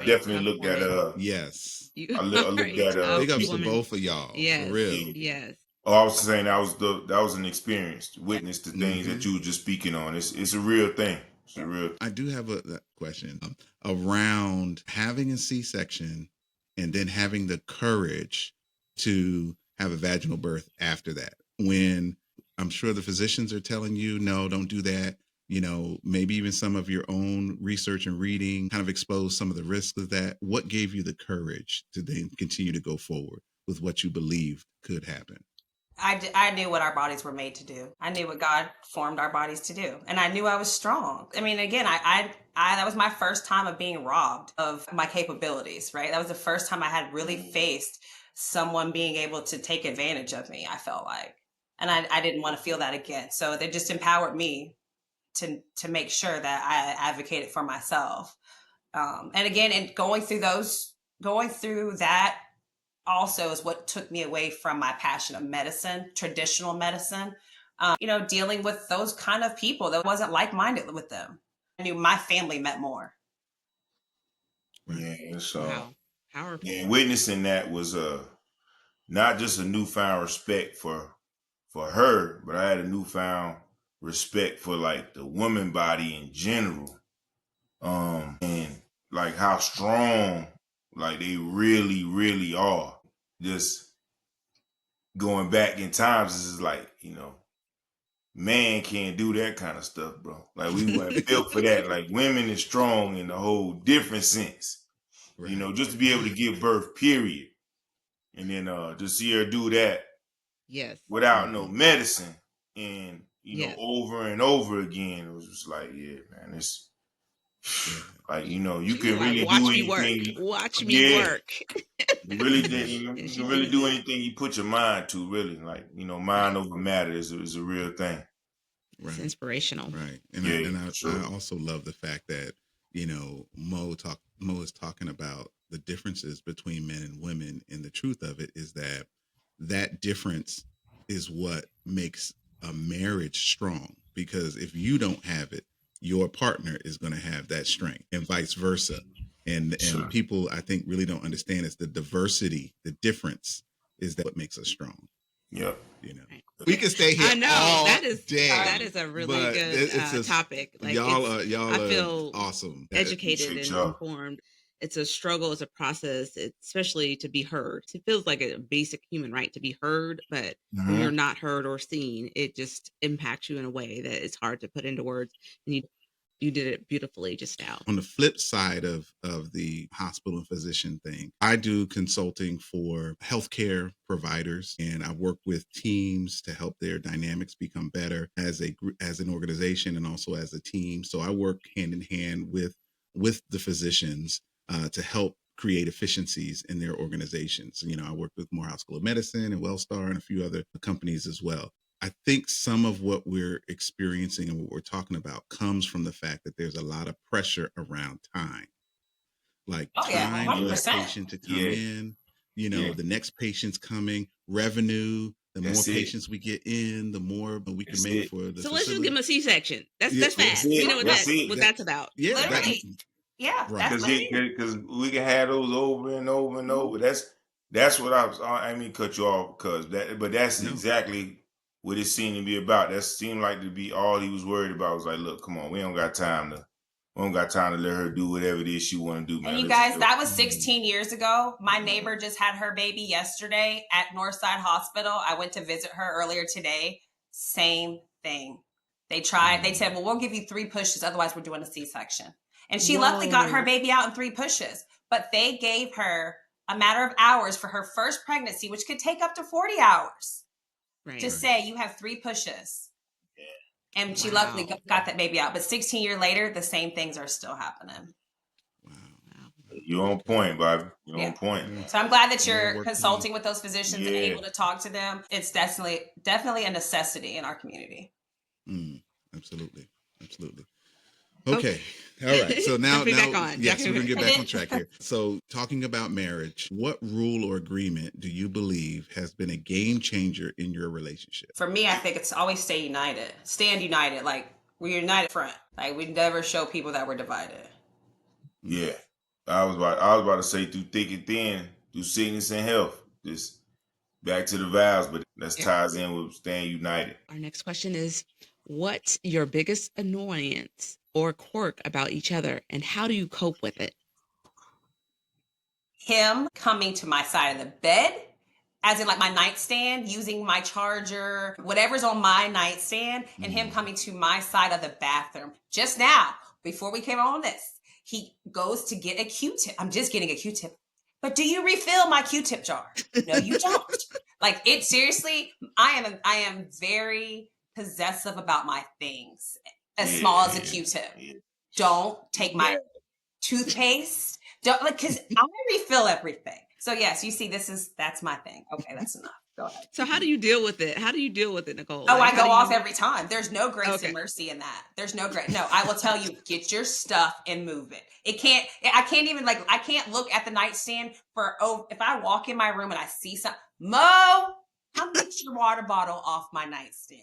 Definitely looked at yes. I looked at big ups to both of y'all. Yes. For real. Yes. Oh, I was saying that was an experience to witness the things that you were just speaking on. It's a real thing. It's a real. I do have a question around having a C-section and then having the courage to have a vaginal birth after that. When I'm sure the physicians are telling you, no, don't do that. Maybe even some of your own research and reading kind of expose some of the risks of that. What gave you the courage to then continue to go forward with what you believed could happen? I knew what our bodies were made to do. I knew what God formed our bodies to do. And I knew I was strong. I mean, again, I that was my first time of being robbed of my capabilities, right? That was the first time I had really faced someone being able to take advantage of me, I felt like. And I didn't want to feel that again. So they just empowered me to make sure that I advocated for myself. And again, and going through that also is what took me away from my passion of medicine, traditional medicine, dealing with those kind of people that wasn't like-minded with them. I knew my family meant more. Yeah, so wow. Powerful. Yeah, witnessing that was not just a newfound respect for her, but I had a newfound respect for like the woman body in general. And like how strong like they really, really are. Just going back in times, this is like, man can't do that kind of stuff, bro. Like we weren't built for that. Like women is strong in a whole different sense. Right. Just to be able to give birth, period. And then to see her do that without no medicine and over and over again, it was just like, yeah, man, it's like, you can really do anything. Watch me work. You really did. You can really do anything you put your mind to, really. Like, mind over matter is a real thing. Right. It's inspirational. Right. And I also love the fact that, Moe is talking about the differences between men and women. And the truth of it is that difference is what makes a marriage strong. Because if you don't have it, your partner is going to have that strength and vice versa. And people, I think, really don't understand is the diversity, the difference is that what makes us strong. Yep. We can stay here. I know all that is a really good it's topic. Like y'all are I feel awesome, educated and informed. it's a struggle, it's a process, especially to be heard. It feels like a basic human right to be heard, but when you're not heard or seen, it just impacts you in a way that it's hard to put into words. And you did it beautifully just now. On the flip side of the hospital and physician thing, I do consulting for healthcare providers, and I work with teams to help their dynamics become better as an organization and also as a team. So I work hand in hand with the physicians to help create efficiencies in their organizations. You know, I work with Morehouse School of Medicine and WellStar and a few other companies as well. I think some of what we're experiencing and what we're talking about comes from the fact that there's a lot of pressure around time. Like time for that patient to come in, you know, the next patient's coming, revenue, the more patients we get in, the more we can make for the So facility. let's just give them a C-section. That's fast. You know what that's about. Yeah, literally. Right. Because we can have those over and over and over. That's what I mean, cut you off because that's exactly what it seemed to be about. That seemed like to be all he was worried about. Was like, look, come on, we don't got time to let her do whatever it is she want to do, man. And you guys, that was 16 years ago. My neighbor just had her baby yesterday at Northside Hospital. I went to visit her earlier today. Same thing. They said, well, we'll give you 3 pushes. Otherwise, we're doing a C-section. And she luckily got her baby out in 3 pushes. But they gave her a matter of hours for her first pregnancy, which could take up to 40 hours. To say you have 3 pushes. And she luckily got that baby out. But 16 years later, the same things are still happening. Wow. You're on point, Bobby. You're on point. So I'm glad that you're consulting with those physicians and able to talk to them. It's definitely a necessity in our community. Absolutely. Okay. All right. So now yes, we're going to get back on track here. So talking about marriage, what rule or agreement do you believe has been a game changer in your relationship? For me, I think it's always stay united. Stand united. Like, we're united front. Like, we never show people that we're divided. Yeah. I was about to say through thick and thin, through sickness and health. Just back to the vows, but that ties in with staying united. Our next question is, what's your biggest annoyance or quirk about each other, and how do you cope with it? Him coming to my side of the bed, as in like my nightstand, using my charger, whatever's on my nightstand, and him coming to my side of the bathroom. Just now, before we came on this, he goes to get a Q-tip. I'm just getting a Q-tip. But do you refill my Q-tip jar? No, you don't. Like, it seriously, I am very possessive about my things, as small as a Q-tip. Don't take my toothpaste. Don't, like, because I refill everything. So yes, you see, that's my thing. Okay, that's enough. Go ahead. So how do you deal with it? Nicole? Oh, I go off every time. There's no grace and mercy in that. There's no grace. No, I will tell you, get your stuff and move it. I can't look at the nightstand if I walk in my room and I see something. Mo, come get your water bottle off my nightstand.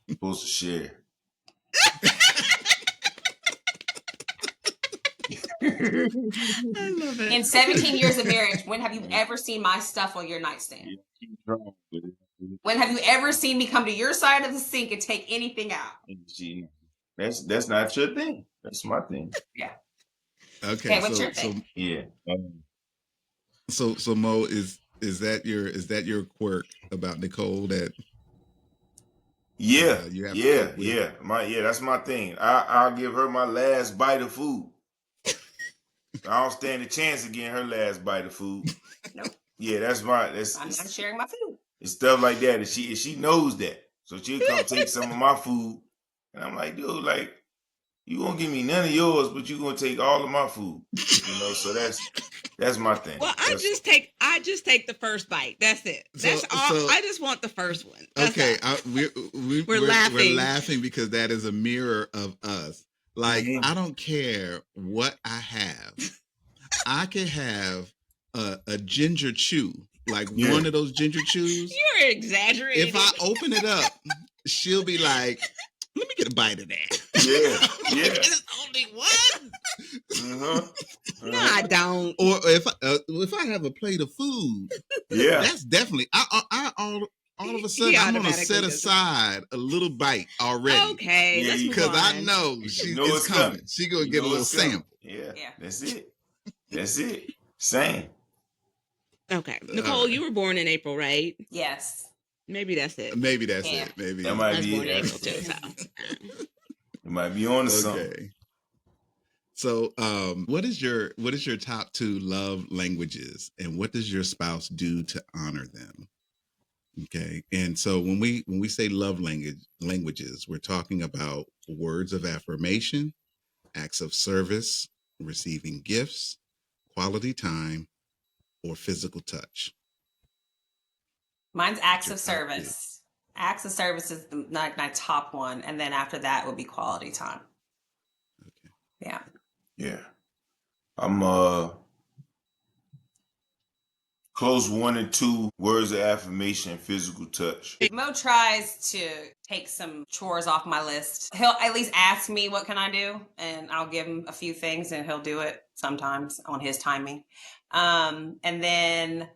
Supposed to share. I love it. In 17 years of marriage, when have you ever seen my stuff on your nightstand? When have you ever seen me come to your side of the sink and take anything out? That's not your thing. That's my thing. Yeah. Okay. What's your thing? So Mo, is that your quirk about Nicole that? That's my thing. I'll give her my last bite of food. I don't stand a chance of getting her last bite of food. Nope. Yeah, I'm not sharing my food. It's stuff like that, and she knows that. So she'll come take some of my food, and I'm like, dude, like, you won't give me none of yours, but you gonna take all of my food. You know, so that's my thing. Well, I just take the first bite. That's it. That's all. I just want the first one. That's we're laughing. We're laughing because that is a mirror of us. Like, I don't care what I have. I can have a ginger chew, like one of those ginger chews. You're exaggerating. If I open it up, she'll be like, let me get a bite of that. Yeah. It's only one. No, I don't. Or if I have a plate of food, that's definitely all of a sudden I'm gonna set aside a little bite already. Okay, because I know it's coming. She gonna get a little sample. Yeah. That's it. That's it. Same. Okay. Nicole, right. you were born in April, right? Yes. Maybe that's it. Maybe that's Yeah. it. Maybe That might I was be born in it. April too, so. It might be on to something. Okay. So, what is your top 2 love languages, and what does your spouse do to honor them? Okay. And so when we say love languages, we're talking about words of affirmation, acts of service, receiving gifts, quality time, or physical touch. Mine's What's acts your of top 2? service. Acts of service is my top one, and then after that would be quality time. Okay. Yeah. Yeah. I'm close 1 and 2 words of affirmation and physical touch. Mo tries to take some chores off my list. He'll at least ask me what can I do, and I'll give him a few things, and he'll do it sometimes on his timing. And then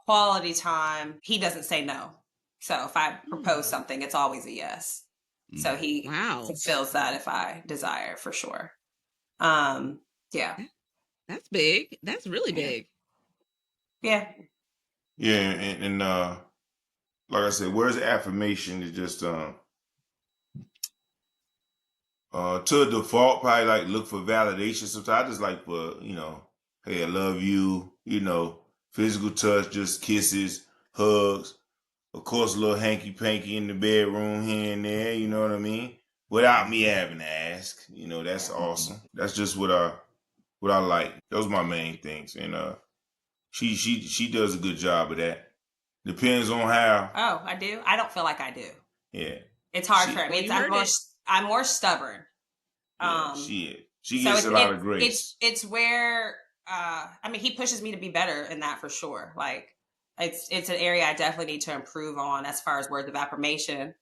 quality time, he doesn't say no. So if I propose something, it's always a yes. So he fulfills that if I desire, for sure. Yeah. That's big. That's really big. Yeah. Yeah, and like I said, words of affirmation is just to a default, probably like look for validation. Sometimes I just like for, hey, I love you, physical touch, just kisses, hugs, of course, a little hanky panky in the bedroom here and there, you know what I mean? Without me having to ask, that's awesome. That's just what I like. Those are my main things. And she does a good job of that. Depends on how. Oh, I do? I don't feel like I do. Yeah. It's hard for me. I'm more stubborn. Yeah, she gets a lot of grace. It's where he pushes me to be better in that for sure. Like it's an area I definitely need to improve on as far as words of affirmation.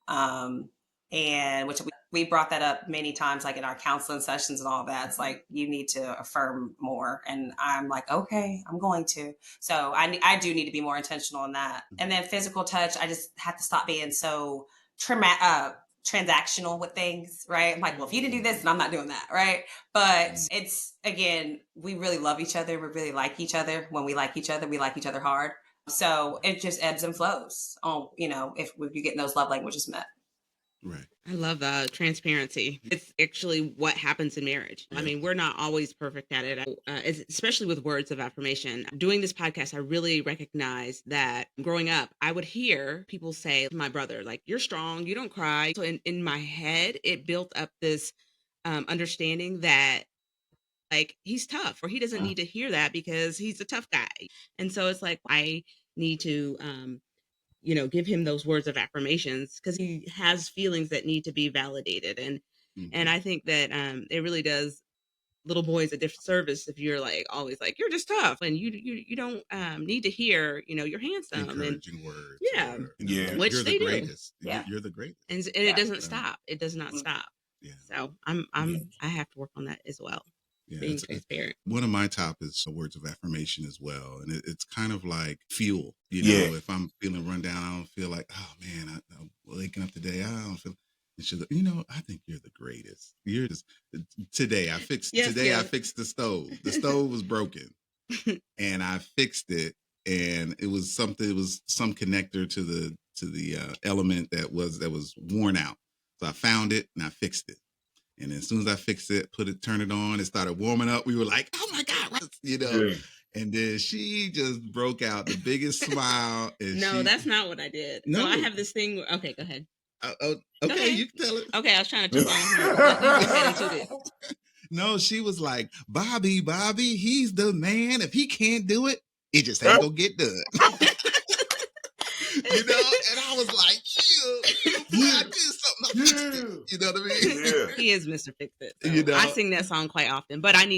And which we brought that up many times, like in our counseling sessions and all that. It's like you need to affirm more, and I'm like, okay, I'm going to. So I do need to be more intentional in that. And then physical touch, I just have to stop being so transactional with things, right? I'm like, well, if you didn't do this, then I'm not doing that, right? But it's, again, we really love each other. We really like each other. When we like each other, we like each other hard. So it just ebbs and flows on, if you're getting those love languages met. Right. I love transparency. It's actually what happens in marriage. Yeah. I mean, we're not always perfect at it, especially with words of affirmation. Doing this podcast, I really recognize that growing up, I would hear people say to my brother, like, you're strong, you don't cry. So in my head, it built up this understanding that, like, he's tough, or he doesn't need to hear that because he's a tough guy. And so it's like, I need to give him those words of affirmations because he has feelings that need to be validated. And I think that it really does little boys a disservice if you're like always like, you're just tough and you don't need to hear, you're handsome, encouraging words. Yeah. Or, which you're they the greatest. do. Yeah. You're the greatest. And it doesn't stop. It does not stop. Yeah. So I have to work on that as well. Yeah, being transparent. One of my top is words of affirmation as well. And it's kind of like fuel. If I'm feeling run down, I don't feel like, oh man, I'm waking up today. I don't feel, I think you're the greatest. You're just, today I fixed the stove. The stove was broken and I fixed it. And it was some connector to the element that was worn out. So I found it and I fixed it. And as soon as I fixed it, turn it on, it started warming up. We were like, oh my God, And then she just broke out the biggest smile. And that's not what I did. No. So I have this thing. Okay, go ahead. Okay, you can tell it. Okay, I was trying to toot my horn. Go ahead and toot it. No, she was like, Bobby, he's the man. If he can't do it, it just ain't gonna get done. And I was like, I did something, I fixed it. You know what I mean? Yeah. He is Mr. Fix It. So I sing that song quite often, but I do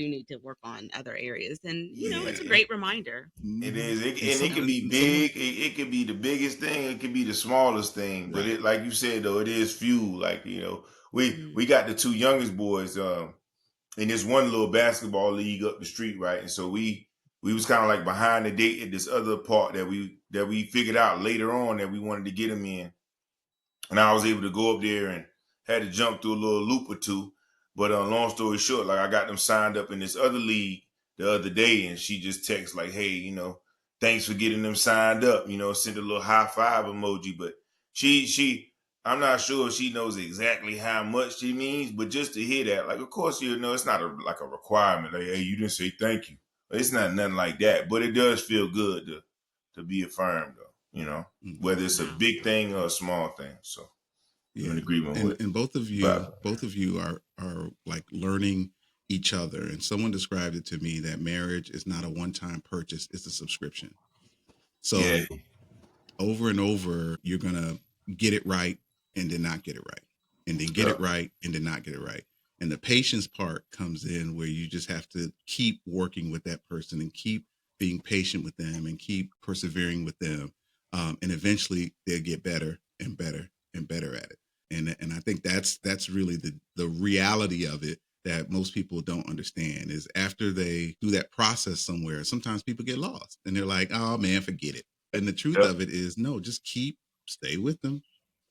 need to work on other areas. And it's a great reminder. It is. It can be big. It can be the biggest thing. It can be the smallest thing. But it, like you said, though, it is fuel. Like, we got the 2 youngest boys in this one little basketball league up the street, right? And so we was kind of like behind the date at this other part that we figured out later on that we wanted to get them in. And I was able to go up there and had to jump through a little loop or two. But long story short, like I got them signed up in this other league the other day, and she just texts like, "Hey, thanks for getting them signed up." Sent a little high five emoji, but I'm not sure if she knows exactly how much she means, but just to hear that, like, of course, it's not like a requirement. Like, hey, you didn't say thank you. It's not nothing like that, but it does feel good to be affirmed, though. Whether it's a big thing or a small thing. So I'm in agreement with. And both of you are like learning each other. And someone described it to me that marriage is not a one-time purchase; it's a subscription. So over and over, you're gonna get it right and then not get it right, and then get it right and then not get it right. And the patience part comes in where you just have to keep working with that person and keep being patient with them and keep persevering with them. And eventually they'll get better and better and better at it. And I think that's really the reality of it that most people don't understand is after they do that process somewhere, sometimes people get lost and they're like, oh man, forget it. And the truth of it is no, just stay with them,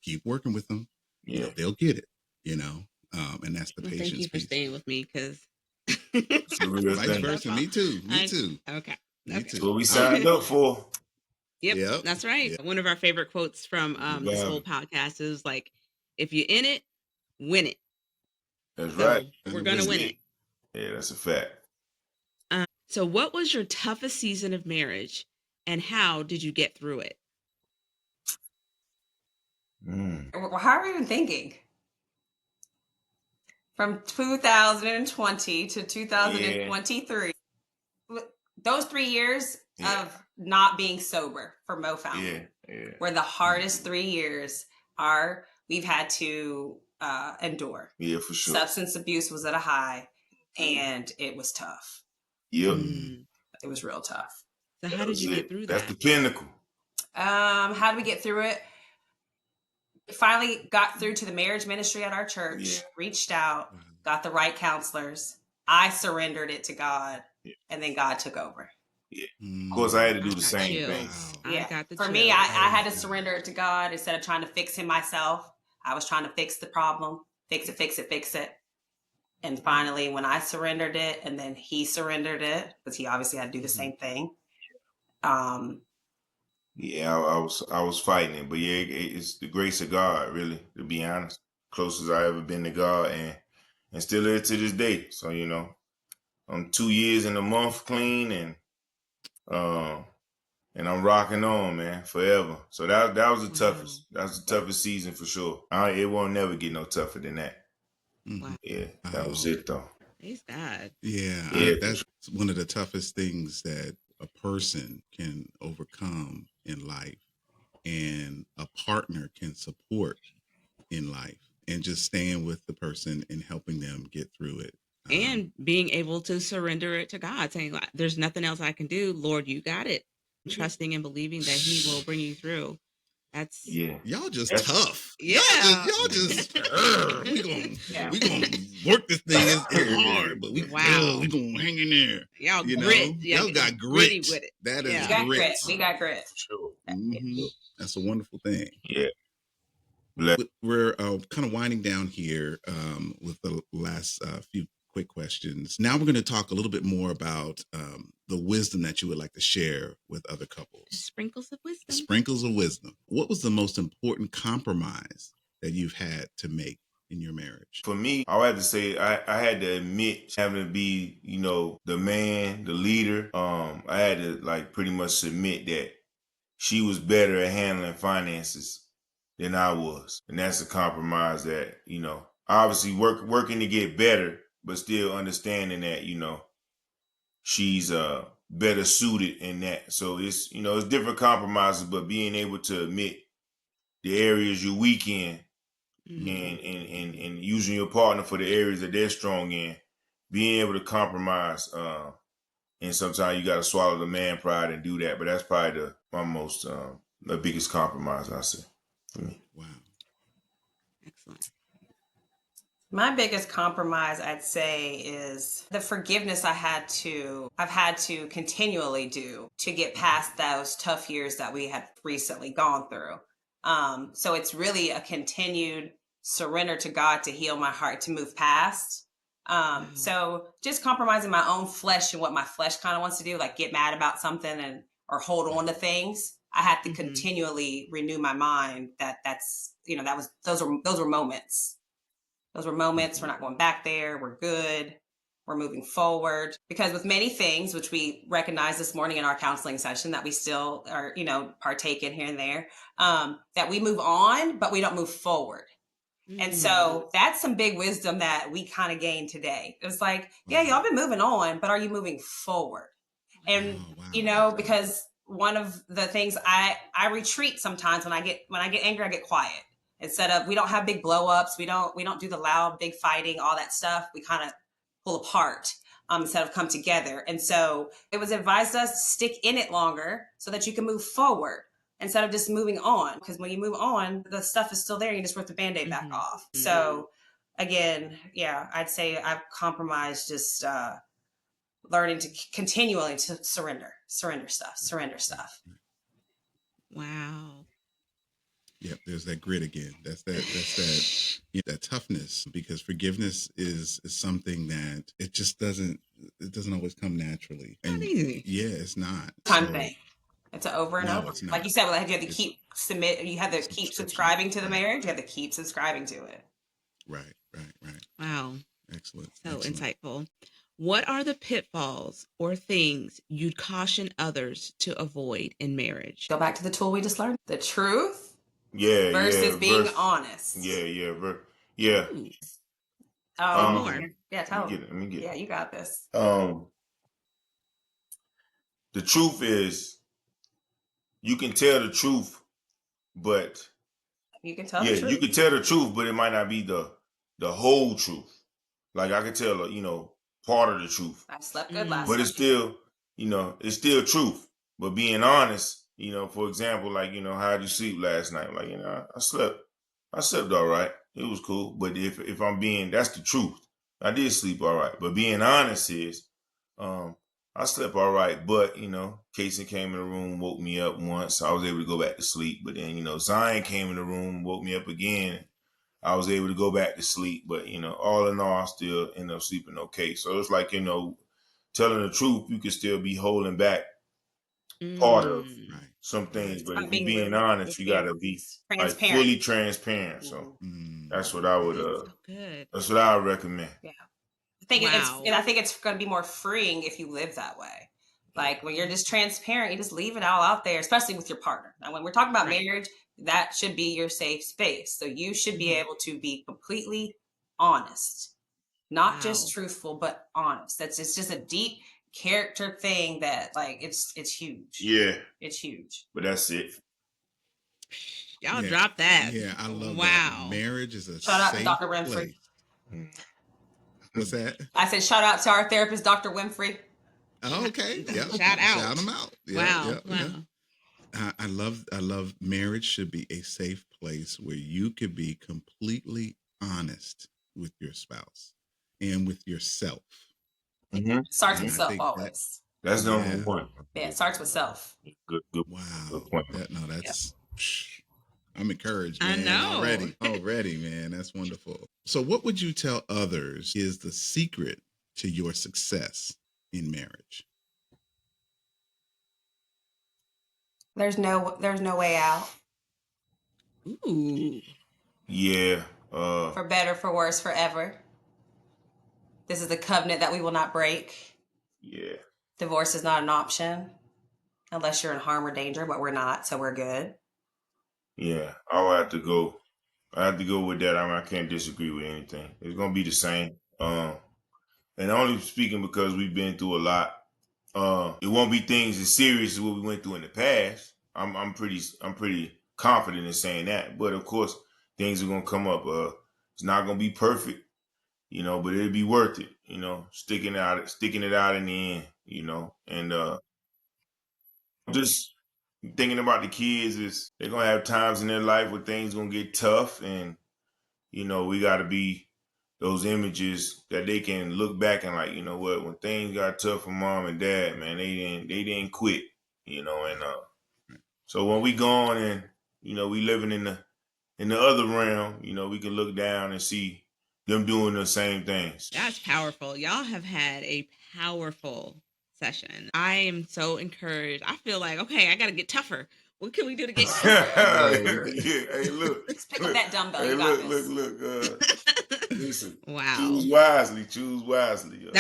keep working with them. They'll get it, and that's the patience. Thank you for staying with me because vice versa. Me too. Okay. That's what we signed up for. Yep, that's right. Yep. One of our favorite quotes from this whole podcast is like, if you're in it, win it. That's right. We're going to win it. Yeah, that's a fact. So what was your toughest season of marriage and how did you get through it? How are we even thinking? From 2020 to 2023, those 3 years of not being sober for Moe Fountain were the hardest 3 years we've had to endure. Yeah, for sure. Substance abuse was at a high, and it was tough. Yep. It was real tough. So how did you get through that? That's the pinnacle. How did we get through it? Finally got through to the marriage ministry at our church, reached out, got the right counselors. I surrendered it to God, and then God took over. Yeah. Of course, I had to do the same thing. Yeah. For me, I had to surrender it to God instead of trying to fix him myself. I was trying to fix the problem, fix it. And finally, when I surrendered it, and then he surrendered it, because he obviously had to do the same thing. Yeah, I was fighting it, but yeah, it's the grace of God, really, to be honest. Closest I ever been to God, and still there to this day. So I'm 2 years in a month clean, and I'm rocking on, man, forever. So that was the toughest. That was the toughest season for sure. It won't never get no tougher than that. Wow. Yeah, that was it though. Praise God. Yeah, that's one of the toughest things that a person can overcome in life, and a partner can support in life, and just staying with the person and helping them get through it. And being able to surrender it to God, saying, there's nothing else I can do. Lord, you got it. Trusting and believing that he will bring you through. That's y'all just tough. Yeah. Y'all just we gonna work this thing. It's hard, but we gonna hang in there. Y'all grit. Y'all got grit. With it. That is grit. We got grit. Sure. That's a wonderful thing. Yeah. We're kind of winding down here with the last few quick questions. Now we're going to talk a little bit more about the wisdom that you would like to share with other couples. Sprinkles of wisdom. Sprinkles of wisdom. What was the most important compromise that you've had to make in your marriage? For me, I would have to say I had to admit having to be, the man, the leader. I had to pretty much submit that she was better at handling finances than I was. And that's a compromise that, obviously working to get better, but still understanding that, she's better suited in that. So it's, it's different compromises, but being able to admit the areas you're weak in and using your partner for the areas that they're strong in, being able to compromise. And sometimes you got to swallow the man pride and do that. But that's probably the biggest compromise, I say. Wow. Excellent. My biggest compromise, I'd say, is the forgiveness I've had to continually do to get past those tough years that we had recently gone through. So it's really a continued surrender to God to heal my heart, to move past. So just compromising my own flesh and what my flesh kind of wants to do, like get mad about something or hold on to things. I had to continually renew my mind that's, those were moments. Those were moments. We're not going back there. We're good. We're moving forward. Because with many things, which we recognized this morning in our counseling session, that we still are, partake in here and there, that we move on, but we don't move forward. And so that's some big wisdom that we kind of gained today. It's like, yeah, y'all been moving on, but are you moving forward? And, because one of the things I retreat sometimes when I get angry, I get quiet. Instead of, we don't have big blow ups. We don't do the loud, big fighting, all that stuff. We kind of pull apart instead of come together. And so it was advised us to stick in it longer so that you can move forward instead of just moving on. Because when you move on, the stuff is still there. You just rip the Band-Aid back off. So again, yeah, I'd say I've compromised just learning to continually to surrender stuff. Wow. Yep, there's that grit again. That's that toughness, because forgiveness is something that it doesn't always come naturally. Not easy. Yeah, it's not. Time thing. It's an over and No, over. it's not. Like you said, you have to keep you have to keep subscribing to the marriage. You have to keep subscribing to it. Right. Wow. Excellent. So insightful. What are the pitfalls or things you'd caution others to avoid in marriage? Go back to the tool we just learned. The truth. Yeah, versus being honest. Yeah. Ooh. More. Yeah, tell me. Let me get it. Yeah, you got this. The truth is, you can tell the truth, but you can tell the truth. You can tell the truth, but it might not be the whole truth. Like I could tell, part of the truth. I slept good last night. But night. it's still, it's still truth. But being honest, for example, like, how did you sleep last night? Like, I slept all right. It was cool. But if I'm being, that's the truth. I did sleep all right. But being honest is, I slept all right. But, Casey came in the room, woke me up once. I was able to go back to sleep. But then, Zion came in the room, woke me up again. I was able to go back to sleep. But, all in all, I still ended up sleeping okay. So it's like, telling the truth, you can still be holding back part of some things, but if you're being honest, you gotta be like fully transparent. So that's what I would that's what I would recommend. Yeah. I think it's gonna be more freeing if you live that way. Like when you're just transparent, you just leave it all out there, especially with your partner. Now, when we're talking about marriage, that should be your safe space. So you should be able to be completely honest, not just truthful, but honest. It's just a deep character thing that, like, it's huge. Yeah, it's huge. But that's it. Y'all drop that. Yeah, I love that. Marriage is a shout out to Dr. Winfrey. What's that? I said shout out to our therapist, Dr. Winfrey. Oh, okay. Yeah. Shout out. Shout them out. Wow. I love marriage should be a safe place where you could be completely honest with your spouse and with yourself. Starts with self always. That's number one. Yeah, it starts with self. Good. Wow. Good point. I'm encouraged, man. I know. Already, man. That's wonderful. So what would you tell others is the secret to your success in marriage? There's no way out. Ooh. Yeah. For better, for worse, forever. This is a covenant that we will not break. Yeah. Divorce is not an option unless you're in harm or danger, but we're not, so we're good. Yeah, I'll have to go. I have to go with that. I can't disagree with anything. It's gonna be the same. And only speaking because we've been through a lot. It won't be things as serious as what we went through in the past. I'm pretty confident in saying that. But of course, things are gonna come up. It's not gonna be perfect, but it'll be worth it. Sticking it out in the end. And just thinking about the kids is they're gonna have times in their life where things gonna get tough, and we gotta be those images that they can look back and like, what, when things got tough for mom and dad, man, they didn't quit, and so when we gone and we living in the other realm, we can look down and see them doing the same things. That's powerful. Y'all have had a powerful session. I am so encouraged. I feel like, okay, I got to get tougher. What can we do to get Hey, look. Just pick up that dumbbell. Hey, You got look. Listen. Wow. Choose wisely. Yo.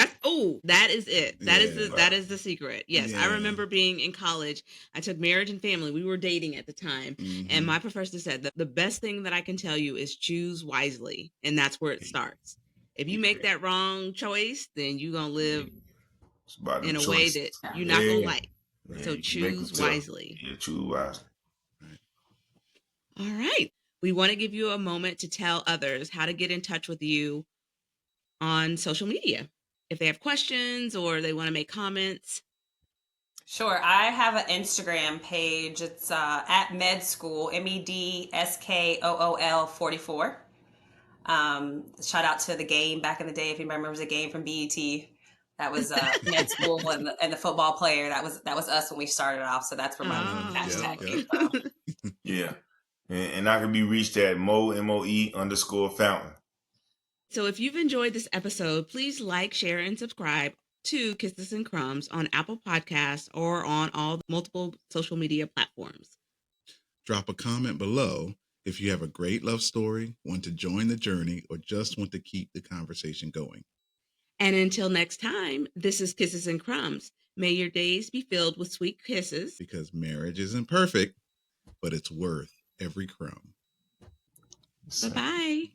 That is it. That Yeah. is the secret. Yes. Yeah. I remember being in college. I took marriage and family. We were dating at the time. And my professor said that the best thing that I can tell you is choose wisely. And that's where it starts. If you make that wrong choice, then you're going to live in a way that you're not going to like. So choose wisely. Yeah, choose wisely. All right. We want to give you a moment to tell others how to get in touch with you on social media. If they have questions or they want to make comments. Sure. I have an Instagram page. It's at medschool, MEDSKOOL 44. Shout out to the game back in the day. If anybody remembers the game from BET, that was med school and the football player. That was us when we started off. So that's where my hashtag came from. Yeah. And I can be reached at Moe, MOE_fountain. So if you've enjoyed this episode, please like, share, and subscribe to Kisses and Crumbs on Apple Podcasts or on all the multiple social media platforms. Drop a comment below if you have a great love story, want to join the journey, or just want to keep the conversation going. And until next time, this is Kisses and Crumbs. May your days be filled with sweet kisses. Because marriage isn't perfect, but it's worth every crumb. Bye-bye.